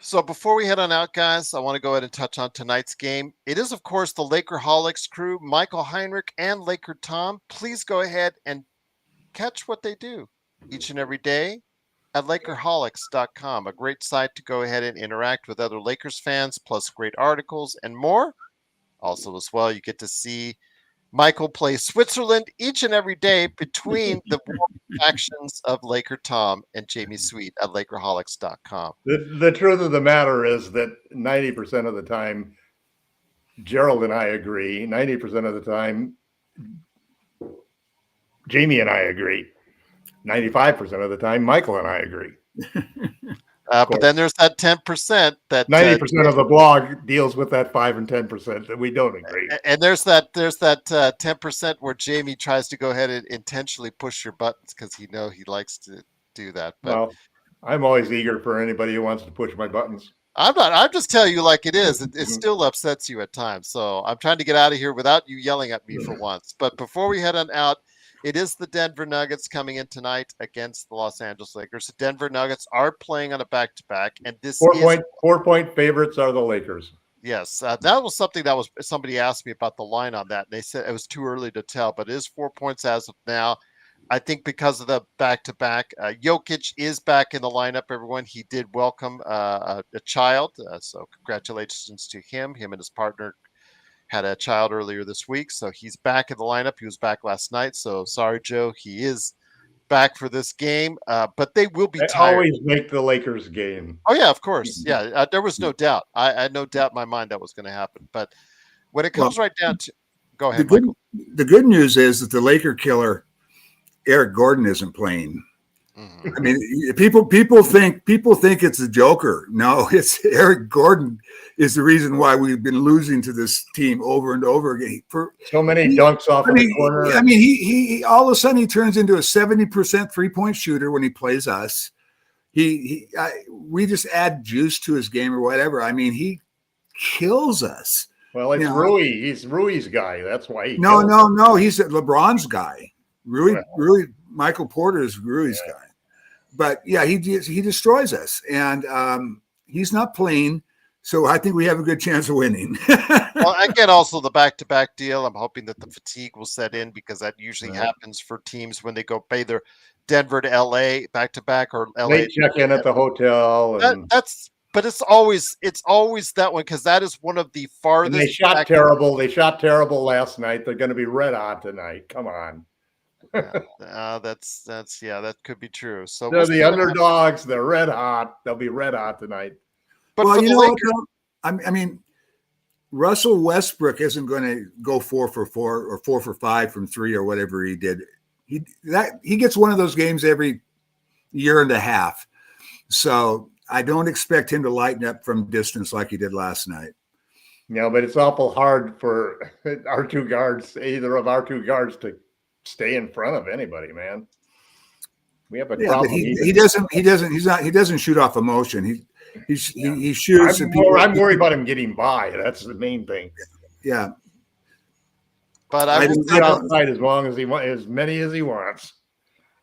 So before we head on out, guys, I want to go ahead and touch on tonight's game. It is, of course, the Lakerholics crew, Michael Heinrich and Laker Tom. Please go ahead and catch what they do each and every day at Lakerholics.com, a great site to go ahead and interact with other Lakers fans, plus great articles and more. Also, as well, you get to see Michael play Switzerland each and every day between the actions of Laker Tom and Jamie Sweet at Lakerholics.com. The truth of the matter is that 90% of the time, Gerald and I agree. 90% of the time, Jamie and I agree. 95% of the time, Michael and I agree. But then there's that 10% that 90% of the blog deals with that 5 and 10% that we don't agree. And there's that 10% where Jamie tries to go ahead and intentionally push your buttons because he likes to do that. But well, I'm always eager for anybody who wants to push my buttons. I'm not. I'm just telling you like it is. It still upsets you at times. So I'm trying to get out of here without you yelling at me for once. But before we head on out, it is the Denver Nuggets coming in tonight against the Los Angeles Lakers. The Denver Nuggets are playing on a back-to-back, and this 4-point favorites are the Lakers. Yes, that was something somebody asked me about the line on that. And they said it was too early to tell, but it is 4 points as of now. I think because of the back-to-back, Jokic is back in the lineup. Everyone, he did welcome a child, so congratulations to him. Him and his partner had a child earlier this week, so he's back in the lineup. He was back last night, so sorry, Joe. He is back for this game, but they will be tired. Always make the Lakers game. Oh, yeah, of course. Yeah, there was no doubt. I had no doubt in my mind that was going to happen. But when it comes right down to – go ahead, Michael. The good news is that the Laker killer, Eric Gordon, isn't playing. Mhm. I mean, people think it's the Joker. No, it's Eric Gordon is the reason why we've been losing to this team over and over again. So many dunks off of the corner. I mean, he all of a sudden he turns into a 70% 3-point shooter when he plays us. We just add juice to his game or whatever. I mean, he kills us. Well, it's Rui. He's Rui's guy. That's why he. No. He's LeBron's guy. Rui. Michael Porter is Rui's guy. But yeah, he destroys us, and he's not playing. So I think we have a good chance of winning. Well, again, also the back-to-back deal. I'm hoping that the fatigue will set in because that usually happens for teams when they go pay their Denver to LA back-to-back or LA. They check in at the hotel. And but it's always that one because that is one of the farthest. And they shot terrible. They shot terrible last night. They're going to be red hot tonight. Come on. That could be true. So they're the underdogs. They're red hot. They'll be red hot tonight. But well, for the Lakers, I mean, Russell Westbrook isn't going to go 4 for 4 or 4 for 5 from 3 or whatever he did. He gets one of those games every year and a half. So I don't expect him to lighten up from distance like he did last night. No, but it's awful hard for our two guards, either of our two guards, to stay in front of anybody, man. We have a problem. He doesn't shoot off emotion. He shoots. I'm worried about him getting by. That's the main thing. Yeah. But I will sit outside as many as he wants.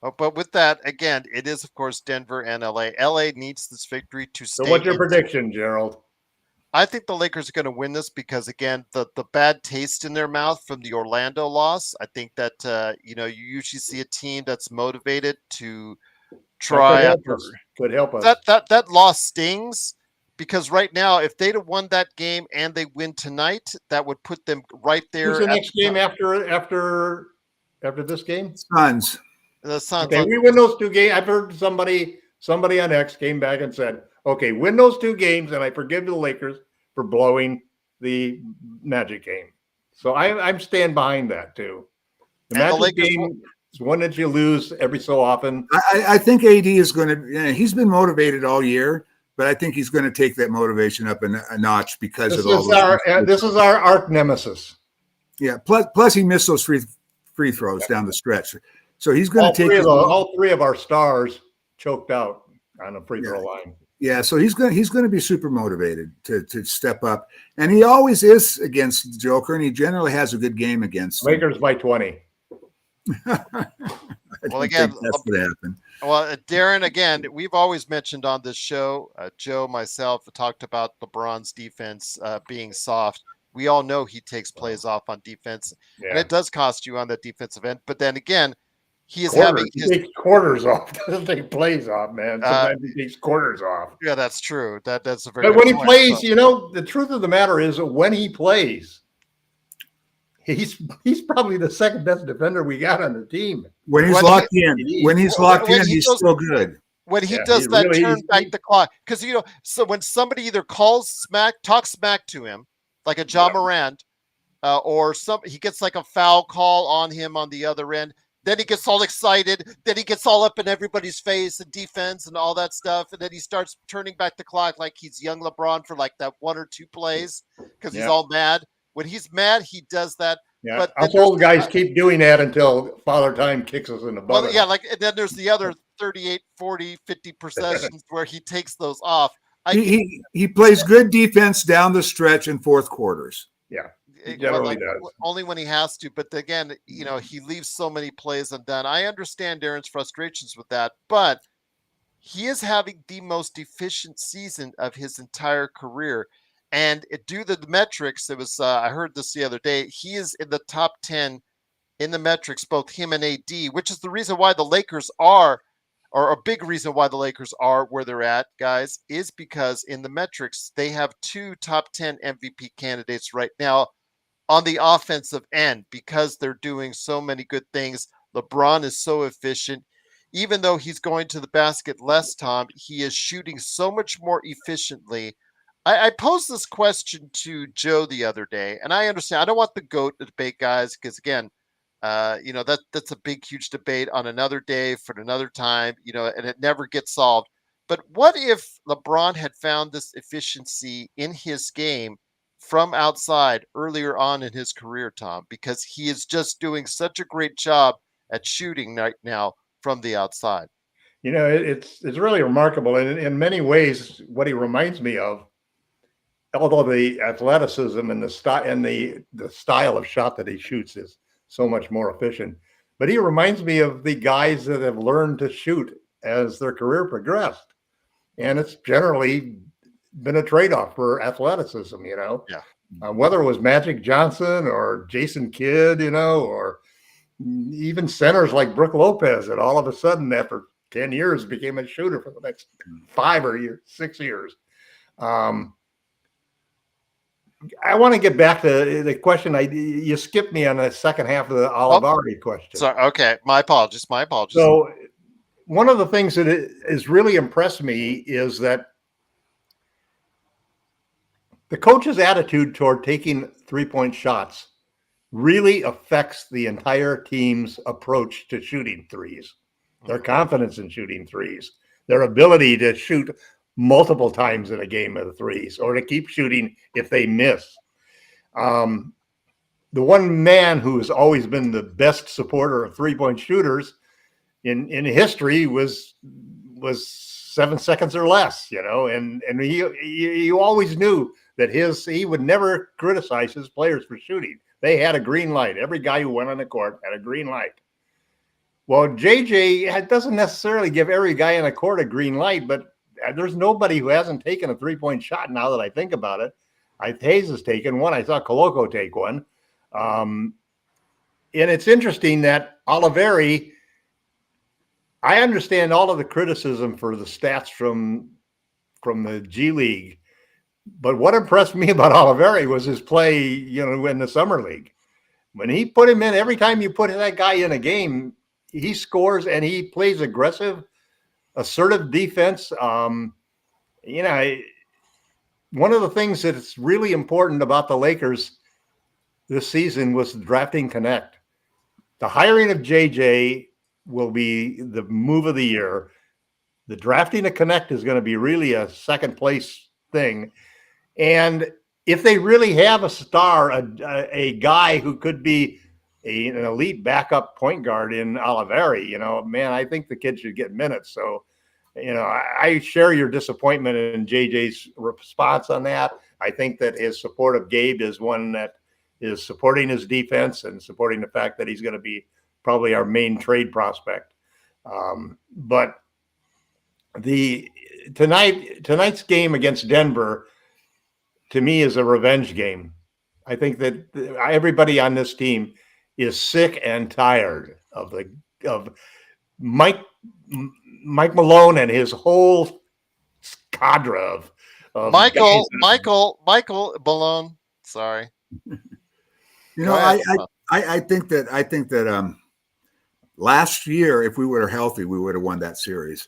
Oh, but with that, again, it is of course Denver and LA. LA needs this victory to stay. So what's your prediction, Gerald? I think the Lakers are going to win this because, again, the bad taste in their mouth from the Orlando loss. I think that you usually see a team that's motivated to try. Could help us. That loss stings because right now, if they'd have won that game and they win tonight, that would put them right there. Who's the next game after this game? Suns. The Suns. Okay, we win those two games. I've heard somebody on X came back and said, okay, win those two games, and I forgive the Lakers for blowing the Magic game. So I'm stand behind that too. The Magic game is one that you lose every so often. I think AD is going to. He's been motivated all year, but I think he's going to take that motivation up a notch because of all this is our arch nemesis. Yeah. Plus, he missed those free throws down the stretch, so he's going to take all three of our stars choked out on the free throw line. Yeah, so he's going to be super motivated to step up, and he always is against the Joker, and he generally has a good game against Lakers by 20. Well, again, that's what happened. Well, Darren, again, we've always mentioned on this show, Joe, myself, talked about LeBron's defense being soft. We all know he takes plays off on defense, and it does cost you on the defensive end. But then again, he takes quarters off. Doesn't take plays off, man. Sometimes he takes quarters off. Yeah, that's true. That's a very. But when he plays, the truth of the matter is that when he plays, he's probably the second best defender we got on the team. When he's locked in, he's still good. When he does that really turn back the clock, because so when somebody either talks smack to him, like a John Morant, or he gets like a foul call on him on the other end. Then he gets all excited. Then he gets all up in everybody's face and defense and all that stuff. And then he starts turning back the clock like he's young LeBron for like that 1 or 2 plays because he's all mad. When he's mad, he does that. Yeah, but us old guys keep doing that until Father Time kicks us in the butt. Well, yeah, and then there's the other 38, 40, 50 possessions where he takes those off. He plays good defense down the stretch in fourth quarters. Yeah. He generally does. Only when he has to. But again, he leaves so many plays undone. I understand Darren's frustrations with that, but he is having the most efficient season of his entire career. And due to the metrics, it was I heard this the other day, he is in the top 10 in the metrics, both him and AD, which is the reason why the Lakers are, or a big reason why the Lakers are where they're at, guys, is because in the metrics, they have 2 top 10 MVP candidates right now on the offensive end because they're doing so many good things. LeBron is so efficient. Even though he's going to the basket less, Tom, he is shooting so much more efficiently. I posed this question to Joe the other day, and I understand. I don't want the GOAT debate, guys, because, again, That's a big, huge debate on another day for another time, and it never gets solved. But what if LeBron had found this efficiency in his game from outside earlier on in his career, Tom? Because he is just doing such a great job at shooting right now from the outside. It's really remarkable, and in many ways, what he reminds me of, although the athleticism and the style of shot that he shoots is so much more efficient, but he reminds me of the guys that have learned to shoot as their career progressed, and it's generally been a trade-off for athleticism. Yeah. Whether it was Magic Johnson or Jason Kidd, or even centers like Brook Lopez, that all of a sudden after 10 years became a shooter for the next 5 or 6 years. I want to get back to the question. You skipped me on the second half of the Olivari question. Sorry. Okay. My apologies. So one of the things that has really impressed me is that the coach's attitude toward taking 3-point shots really affects the entire team's approach to shooting threes, their confidence in shooting threes, their ability to shoot multiple times in a game of threes or to keep shooting if they miss. The one man who has always been the best supporter of 3-point shooters in history was 7 seconds or less, and he always knew that he would never criticize his players for shooting. They had a green light. Every guy who went on the court had a green light. Well, JJ doesn't necessarily give every guy on the court a green light, but there's nobody who hasn't taken a 3-point shot now that I think about it. Hayes has taken one. I saw Koloko take one. And it's interesting that Olivari, I understand all of the criticism for the stats from the G League, but what impressed me about Olivari was his play, in the summer league. When he put him in, every time you put that guy in a game, he scores and he plays aggressive, assertive defense. One of the things that's really important about the Lakers this season was drafting Knecht. The hiring of JJ will be the move of the year. The drafting of Knecht is going to be really a second place thing. And if they really have a star, a guy who could be an elite backup point guard in Olivari, I think the kid should get minutes. So, I share your disappointment in JJ's response on that. I think that his support of Gabe is one that is supporting his defense and supporting the fact that he's going to be probably our main trade prospect. But tonight's game against Denver, to me, is a revenge game. I think that everybody on this team is sick and tired of Mike Malone and his whole cadre of Michael Malone. Sorry. I think that last year, if we were healthy, we would have won that series.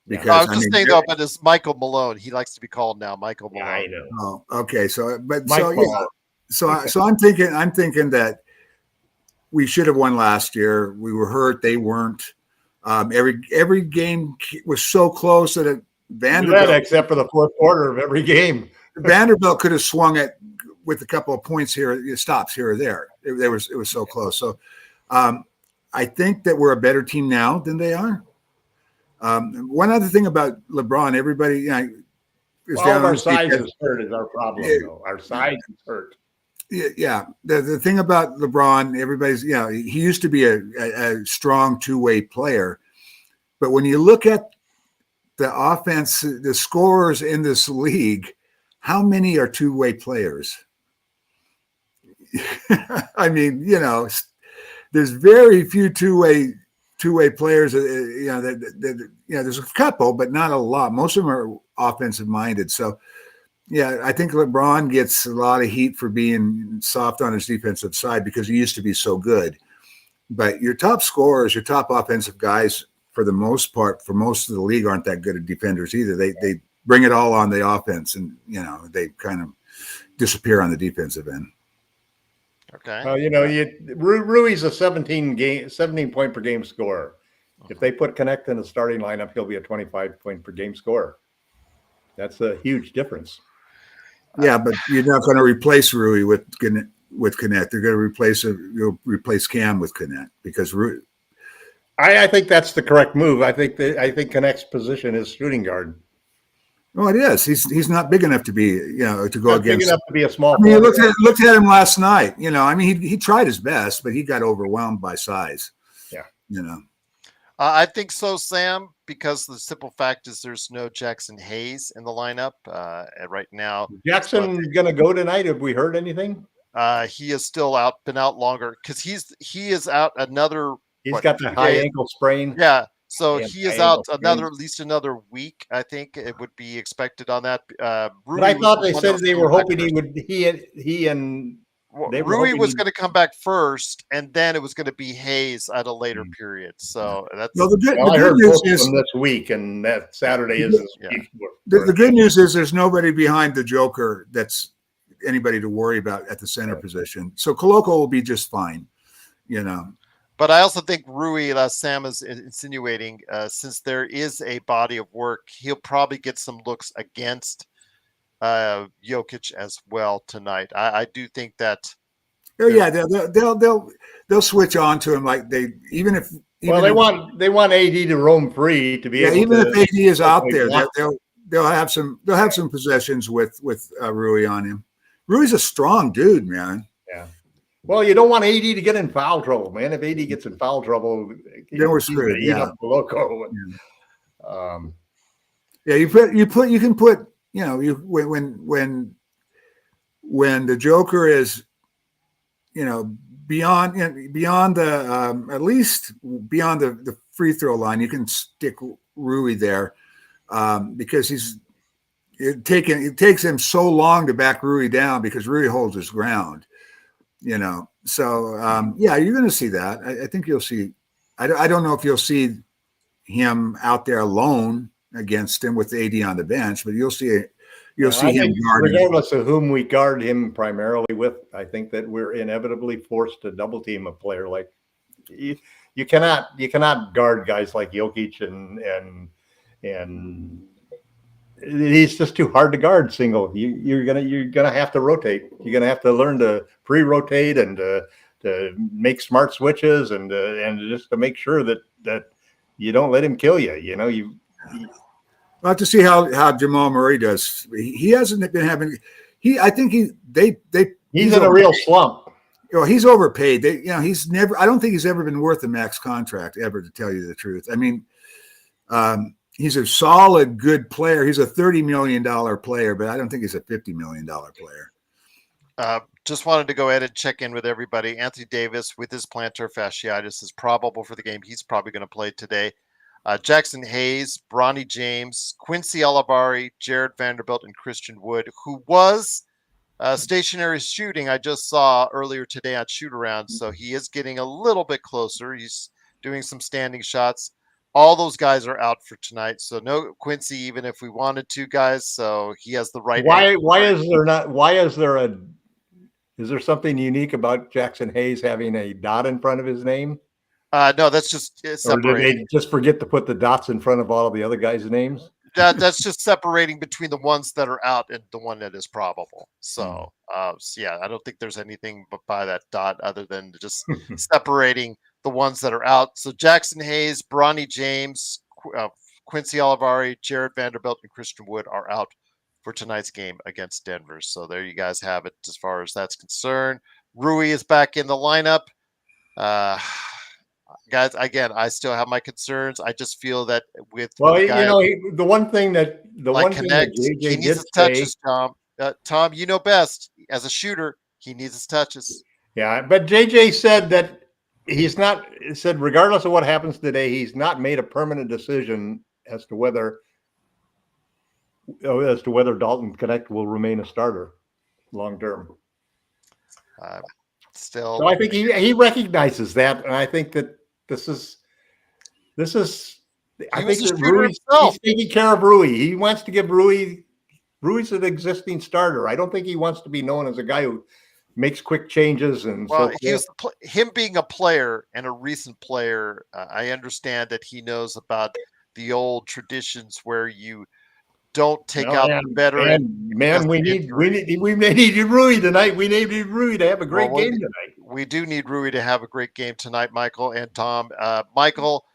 Because I was just saying though, but it's Michael Malone. He likes to be called now Michael Malone. Yeah, I know. Oh, okay. So I'm thinking that we should have won last year. We were hurt. They weren't. Every game was so close that Vanderbilt, except for the fourth quarter of every game, Vanderbilt could have swung it with a couple of points here, stops here or there. It was so close. So I think that we're a better team now than they are. One other thing about LeBron, everybody, all of our size is hurt is our problem. Though. Our size is hurt. Yeah. The thing about LeBron, everybody's, he used to be a strong two-way player. But when you look at the offense, the scorers in this league, how many are two-way players? I mean, there's very few two-way players. There's a couple, but not a lot. Most of them are offensive minded. So, I think LeBron gets a lot of heat for being soft on his defensive side because he used to be so good. But your top scorers, your top offensive guys, for the most part, for most of the league, aren't that good at defenders either. They bring it all on the offense, and they kind of disappear on the defensive end. Okay. Rui's a 17 point per game scorer. If they put Knecht in the starting lineup, he'll be a 25 point per game scorer. That's a huge difference. Yeah, but you're not going to replace Rui with Knecht. They're going to you'll replace Cam with Knecht because Rui. I think that's the correct move. I think Knecht's position is shooting guard. Well, it is. He's not big enough to be, to go against. Big enough to be a small. I mean, looked at him last night. I mean, he tried his best, but he got overwhelmed by size. Yeah. I think so, Sam, because the simple fact is there's no Jackson Hayes in the lineup right now. Jackson going to go tonight? Have we heard anything? He is still been out longer because he is out another. He's got the high ankle sprain. Yeah. So he is out at least another week. I think it would be expected on that. But I thought they said they were hoping Rui was going to come back first, and then it was going to be Hayes at a later period. So that's the good news is this week, and that Saturday is this week. The good news is there's nobody behind the Joker that's anybody to worry about at the center position. So Koloko will be just fine. But I also think Rui, Sam is insinuating, since there is a body of work, he'll probably get some looks against Jokic as well tonight. I do think that. Oh yeah, they'll switch on to him like they they want AD to roam free to be able even to, if AD is out there, they'll have some possessions with Rui on him. Rui's a strong dude, man. Yeah. Well, you don't want AD to get in foul trouble, man. If AD gets in foul trouble, then we're screwed. Yeah. Loco. You can put when the Joker is beyond the at least beyond the free throw line, you can stick Rui there because it takes him so long to back Rui down because Rui holds his ground. So you're going to see that. I think you'll see. I don't know if you'll see him out there alone against him with AD on the bench, but you'll see him guarding. Regardless of whom we guard him primarily with, I think that we're inevitably forced to double team a player. Like you cannot guard guys like Jokic and he's just too hard to guard single. You're gonna have to rotate. You're gonna have to learn to pre-rotate and to make smart switches and just to make sure that you don't let him kill you. We'll have to see how Jamal Murray does. He hasn't been having. I think he's in a real slump. He's overpaid. He's never. I don't think he's ever been worth a max contract ever, to tell you the truth. I mean, he's a solid, good player. He's a $30 million player, but I don't think he's a $50 million player. Just wanted to go ahead and check in with everybody. Anthony Davis with his plantar fasciitis is probable for the game. He's probably going to play today. Jackson Hayes, Bronny James, Quincy Olivari, Jared Vanderbilt, and Christian Wood, who was stationary shooting. I just saw earlier today on shoot around. So he is getting a little bit closer. He's doing some standing shots. All those guys are out for tonight. So no Quincy, even if we wanted to, guys. So he has the right. Is there something unique about Jackson Hayes having a dot in front of his name? No, that's just separating. Or did they just forget to put the dots in front of all of the other guys' names? That's just separating between the ones that are out and the one that is probable. So, I don't think there's anything but by that dot other than just separating the ones that are out. So Jackson Hayes, Bronny James, Quincy Olivari, Jared Vanderbilt, and Christian Wood are out for tonight's game against Denver. So there you guys have it as far as that's concerned. Rui is back in the lineup. Guys, again, I still have my concerns. I just feel that the one thing that JJ he needs his touches, Tom. Tom, you know best. As a shooter, he needs his touches. Yeah, but JJ said that regardless of what happens today, he's not made a permanent decision as to whether Dalton Knecht will remain a starter long term. So I think he recognizes that, and I think that this is. I think that he's taking care of Rui. He wants to give Rui's an existing starter. I don't think he wants to be known as a guy makes quick changes and well, so forth. Him being a player and a recent player. I understand that he knows about the old traditions where you don't take out the veteran. Man, we need Rui tonight. We need Rui to have a great game tonight. We do need Rui to have a great game tonight, Michael and Tom. Michael,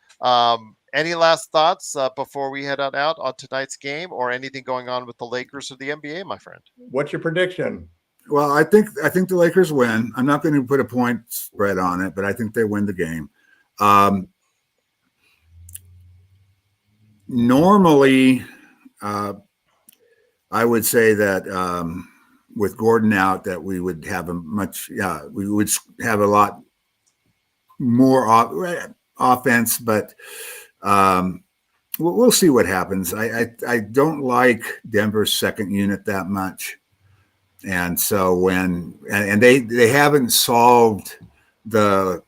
any last thoughts before we head out on tonight's game, or anything going on with the Lakers or the NBA, my friend? What's your prediction? Well, I think the Lakers win. I'm not going to put a point spread on it, but I think they win the game. Normally, I would say that with Gordon out, that we would have we would have a lot more offense, but we'll see what happens. I don't like Denver's second unit that much, and so they haven't solved the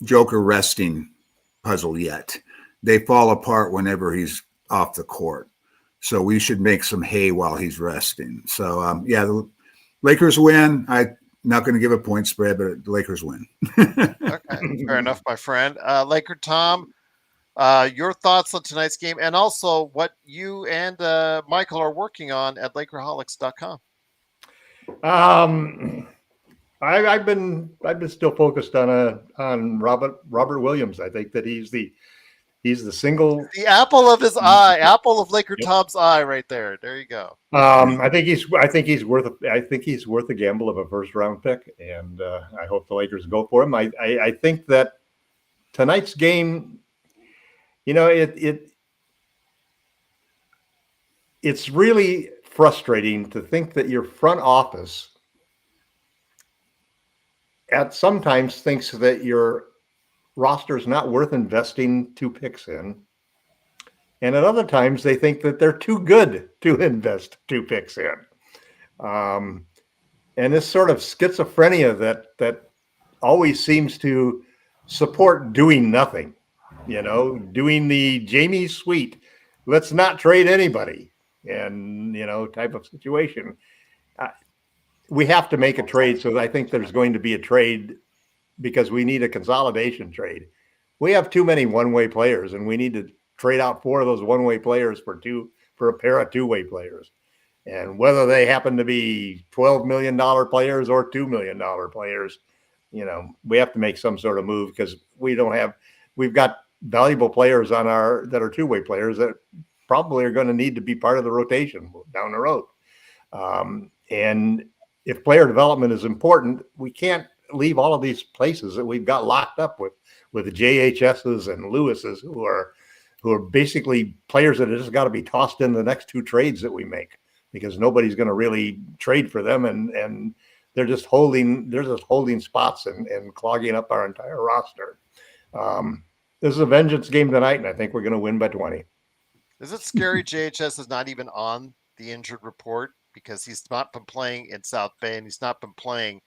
Joker resting puzzle yet. They fall apart whenever he's off the court. So we should make some hay while he's resting. So, the Lakers win. I'm not going to give a point spread, but the Lakers win. Okay, fair enough, my friend. Laker Tom, your thoughts on tonight's game, and also what you and Michael are working on at Lakerholics.com. I've been still focused on Robert Williams. I think that he's the apple of his eye, apple of Laker Tom's eye, right there. There you go. I think he's worth a gamble of a first round pick, and I hope the Lakers go for him. I think that tonight's game, it's really frustrating to think that your front office sometimes thinks that your roster is not worth investing 2 picks in. And at other times they think that they're too good to invest 2 picks in. And this sort of schizophrenia that always seems to support doing nothing, doing the Jamie Sweet, let's not trade anybody, and, type of situation. We have to make a trade. So I think there's going to be a trade, because we need a consolidation trade. We have too many one-way players, and we need to trade out 4 of those one-way players for a pair of two-way players. And whether they happen to be $12 million players or $2 million players, we have to make some sort of move, because we've got valuable players that are two-way players that probably are going to need to be part of the rotation down the road. And if player development is important, we can't leave all of these places that we've got locked up with the JHSs and Lewises who are basically players that have just got to be tossed in the next 2 trades that we make, because nobody's going to really trade for them, and they're just holding spots and clogging up our entire roster. This is a vengeance game tonight, and I think we're going to win by 20. Is it scary JHS is not even on the injured report, because he's not been playing in South Bay, and he's not been playing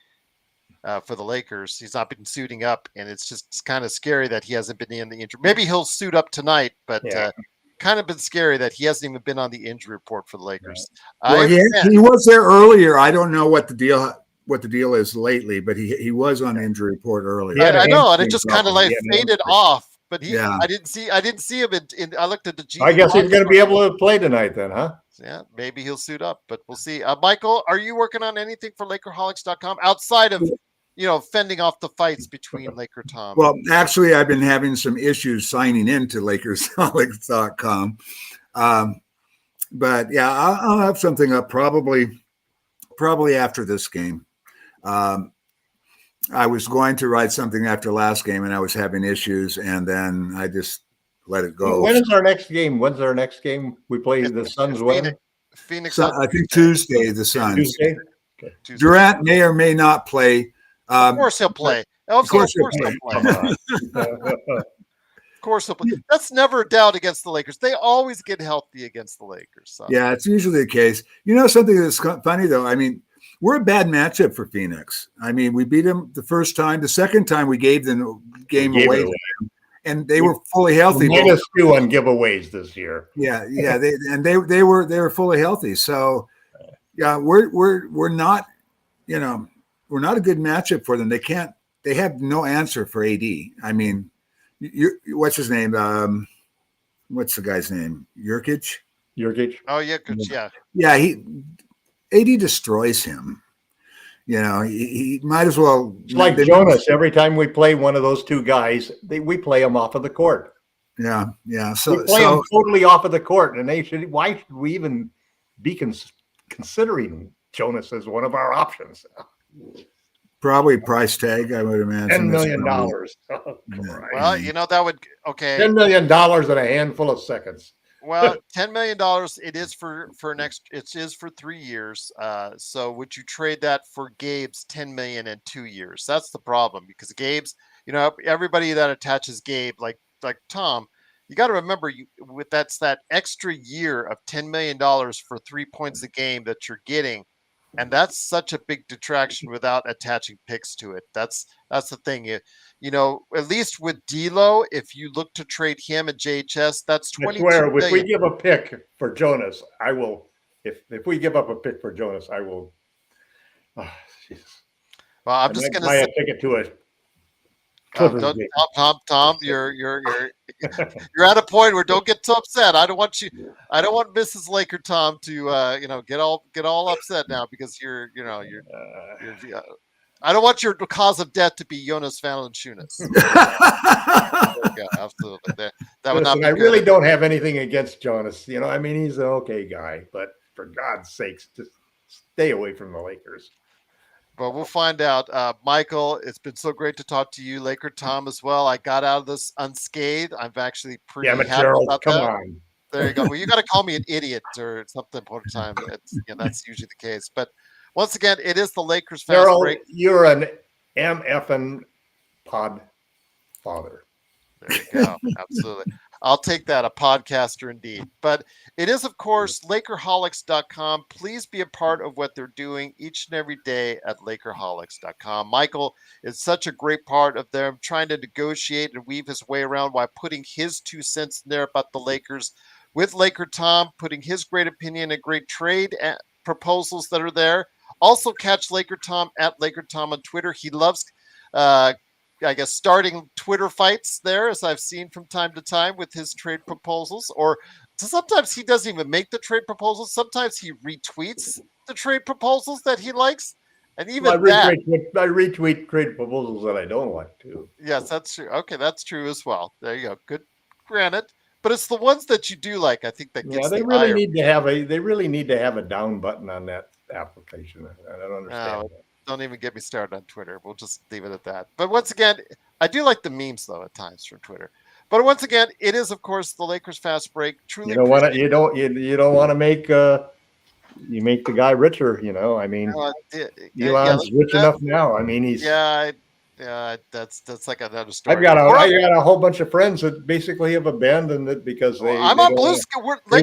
for the Lakers? He's not been suiting up, and it's kind of scary that he hasn't been in the injury. Maybe he'll suit up tonight, but kind of been scary that he hasn't even been on the injury report for the Lakers. Well, he was there earlier. I don't know what the deal is lately, but he was on the injury report earlier. I know, and it just kind of faded off. But I didn't see him in I looked at the G. I guess he's going to be able to play tonight then, huh? Yeah, maybe he'll suit up, but we'll see. Michael, are you working on anything for Lakerholics.com outside of fending off the fights between Laker Tom? Well, actually, I've been having some issues signing into Lakerholics.com. But yeah, I'll have something up probably after this game. I was going to write something after last game, and I was having issues, and then I just let it go. When is our next game? When's our next game? We play the Suns. Phoenix. I think Tuesday. The Suns. Tuesday. Okay. Durant may or may not play. Of course he'll play. Of course he'll play. Of course he'll play. That's never a doubt against the Lakers. They always get healthy against the Lakers. So. Yeah, it's usually the case. Something that's funny though. I mean, we're a bad matchup for Phoenix. I mean, we beat them the first time. The second time we gave them the game away. And they were fully healthy. -2 on giveaways this year. Yeah. They were fully healthy. So, Yeah, we're not, we're not a good matchup for them. They have no answer for AD. I mean, what's his name? What's the guy's name? Jurkic? Oh, yeah, yeah. Yeah, AD destroys him. He might as well. It's like Jonas. Every time we play one of those two guys, we play them off of the court. Yeah. So we play them totally off of the court, and why should we even be considering Jonas as one of our options? Probably price tag, I would imagine. $10 million. Oh, well, that would $10 million in a handful of seconds. Well, $10 million. It is for next. It is for 3 years. So would you trade that for Gabe's $10 million in 2 years? That's the problem, because Gabe's, everybody that attaches Gabe, like Tom, you got to remember, that's that extra year of $10 million for 3 points a game that you're getting. And that's such a big detraction without attaching picks to it. That's the thing. At least with D'Lo, if you look to trade him and JHS, that's 22 million. If we give a pick for Jonas, I will. If we give up a pick for Jonas, I will. Oh, well, I'm just going to say a ticket to it. Tom, you're at a point where don't get too upset. I don't want Mrs. Laker Tom to get all upset now, because you're I don't want your cause of death to be Jonas Valanciunas. Absolutely. That would not be I good. really don't have anything against Jonas. He's an okay guy, but for God's sakes, just stay away from the Lakers. But we'll find out. Michael, it's been so great to talk to you. Laker Tom as well. I got out of this unscathed. I'm actually pretty happy about come that. On. There you go. Well, you got to call me an idiot or something one time. That's usually the case. But once again, it is the Lakers fast break. You're an MFN pod father. There you go. Absolutely. I'll take that, a podcaster indeed. But it is, of course, Lakerholics.com. Please be a part of what they're doing each and every day at Lakerholics.com. Michael is such a great part of them, trying to negotiate and weave his way around while putting his 2 cents in there about the Lakers with Laker Tom, putting his great opinion and great trade proposals that are there. Also catch Laker Tom at Laker Tom on Twitter. He loves starting Twitter fights there, as I've seen from time to time with his trade proposals. Or sometimes he doesn't even make the trade proposals. Sometimes he retweets the trade proposals that he likes. And even I retweet trade proposals that I don't like too. Yes, that's true. Okay, that's true as well. There you go. Good, granted. But it's the ones that you do like, I think, that gets they really need to have a down button on that application. I don't understand that. Don't even get me started on Twitter. We'll just leave it at that. But once again, I do like the memes though at times from Twitter. But once again, it is, of course, the Lakers fast break. Truly, you don't want to make you make the guy richer. I mean, Elon's rich enough now. I mean, he's that's like another story. I got a whole bunch of friends that basically have abandoned it because I'm on Blue Sky. They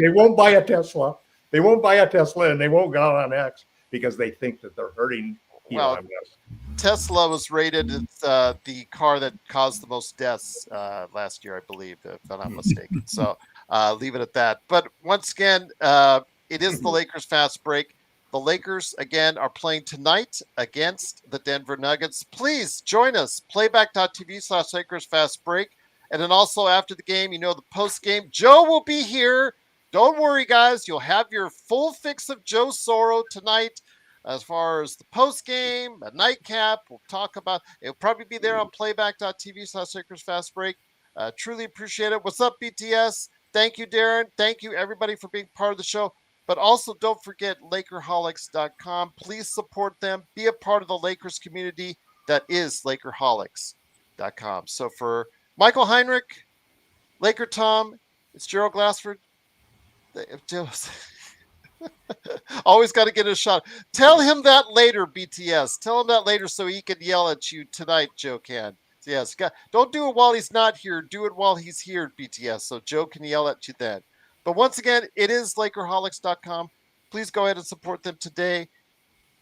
won't buy a Tesla. They won't buy a Tesla, and they won't go on X because they think that they're hurting Elon Musk. Tesla was rated the car that caused the most deaths last year, I believe, if I'm not mistaken. So leave it at that. But once again, it is the Lakers fast break. The Lakers, again, are playing tonight against the Denver Nuggets. Please join us, playback.tv/Lakers fast break. And then also after the game, the post game, Joe will be here. Don't worry, guys. You'll have your full fix of Joe Soro tonight. As far as the post game, a nightcap, we'll talk about. It'll probably be there on playback.tv/Lakers fast break. Truly appreciate it. What's up, BTS? Thank you, Darren. Thank you, everybody, for being part of the show. But also, don't forget Lakerholics.com. Please support them. Be a part of the Lakers community that is Lakerholics.com. So for Michael Heinrich, Laker Tom, it's Gerald Glassford. Always got to get a shot. Tell him that later, BTS. Tell him that later so he can yell at you tonight, Joe can. Yes, don't do it while he's not here. Do it while he's here, BTS, so Joe can yell at you then. But once again, it is Lakerholics.com. Please go ahead and support them today.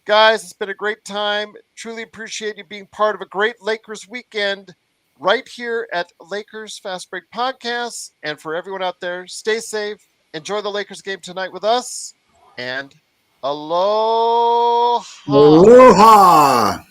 Guys, it's been a great time. Truly appreciate you being part of a great Lakers weekend right here at Lakers Fast Break Podcast. And for everyone out there, stay safe. Enjoy the Lakers game tonight with us. And Aloha. Aloha.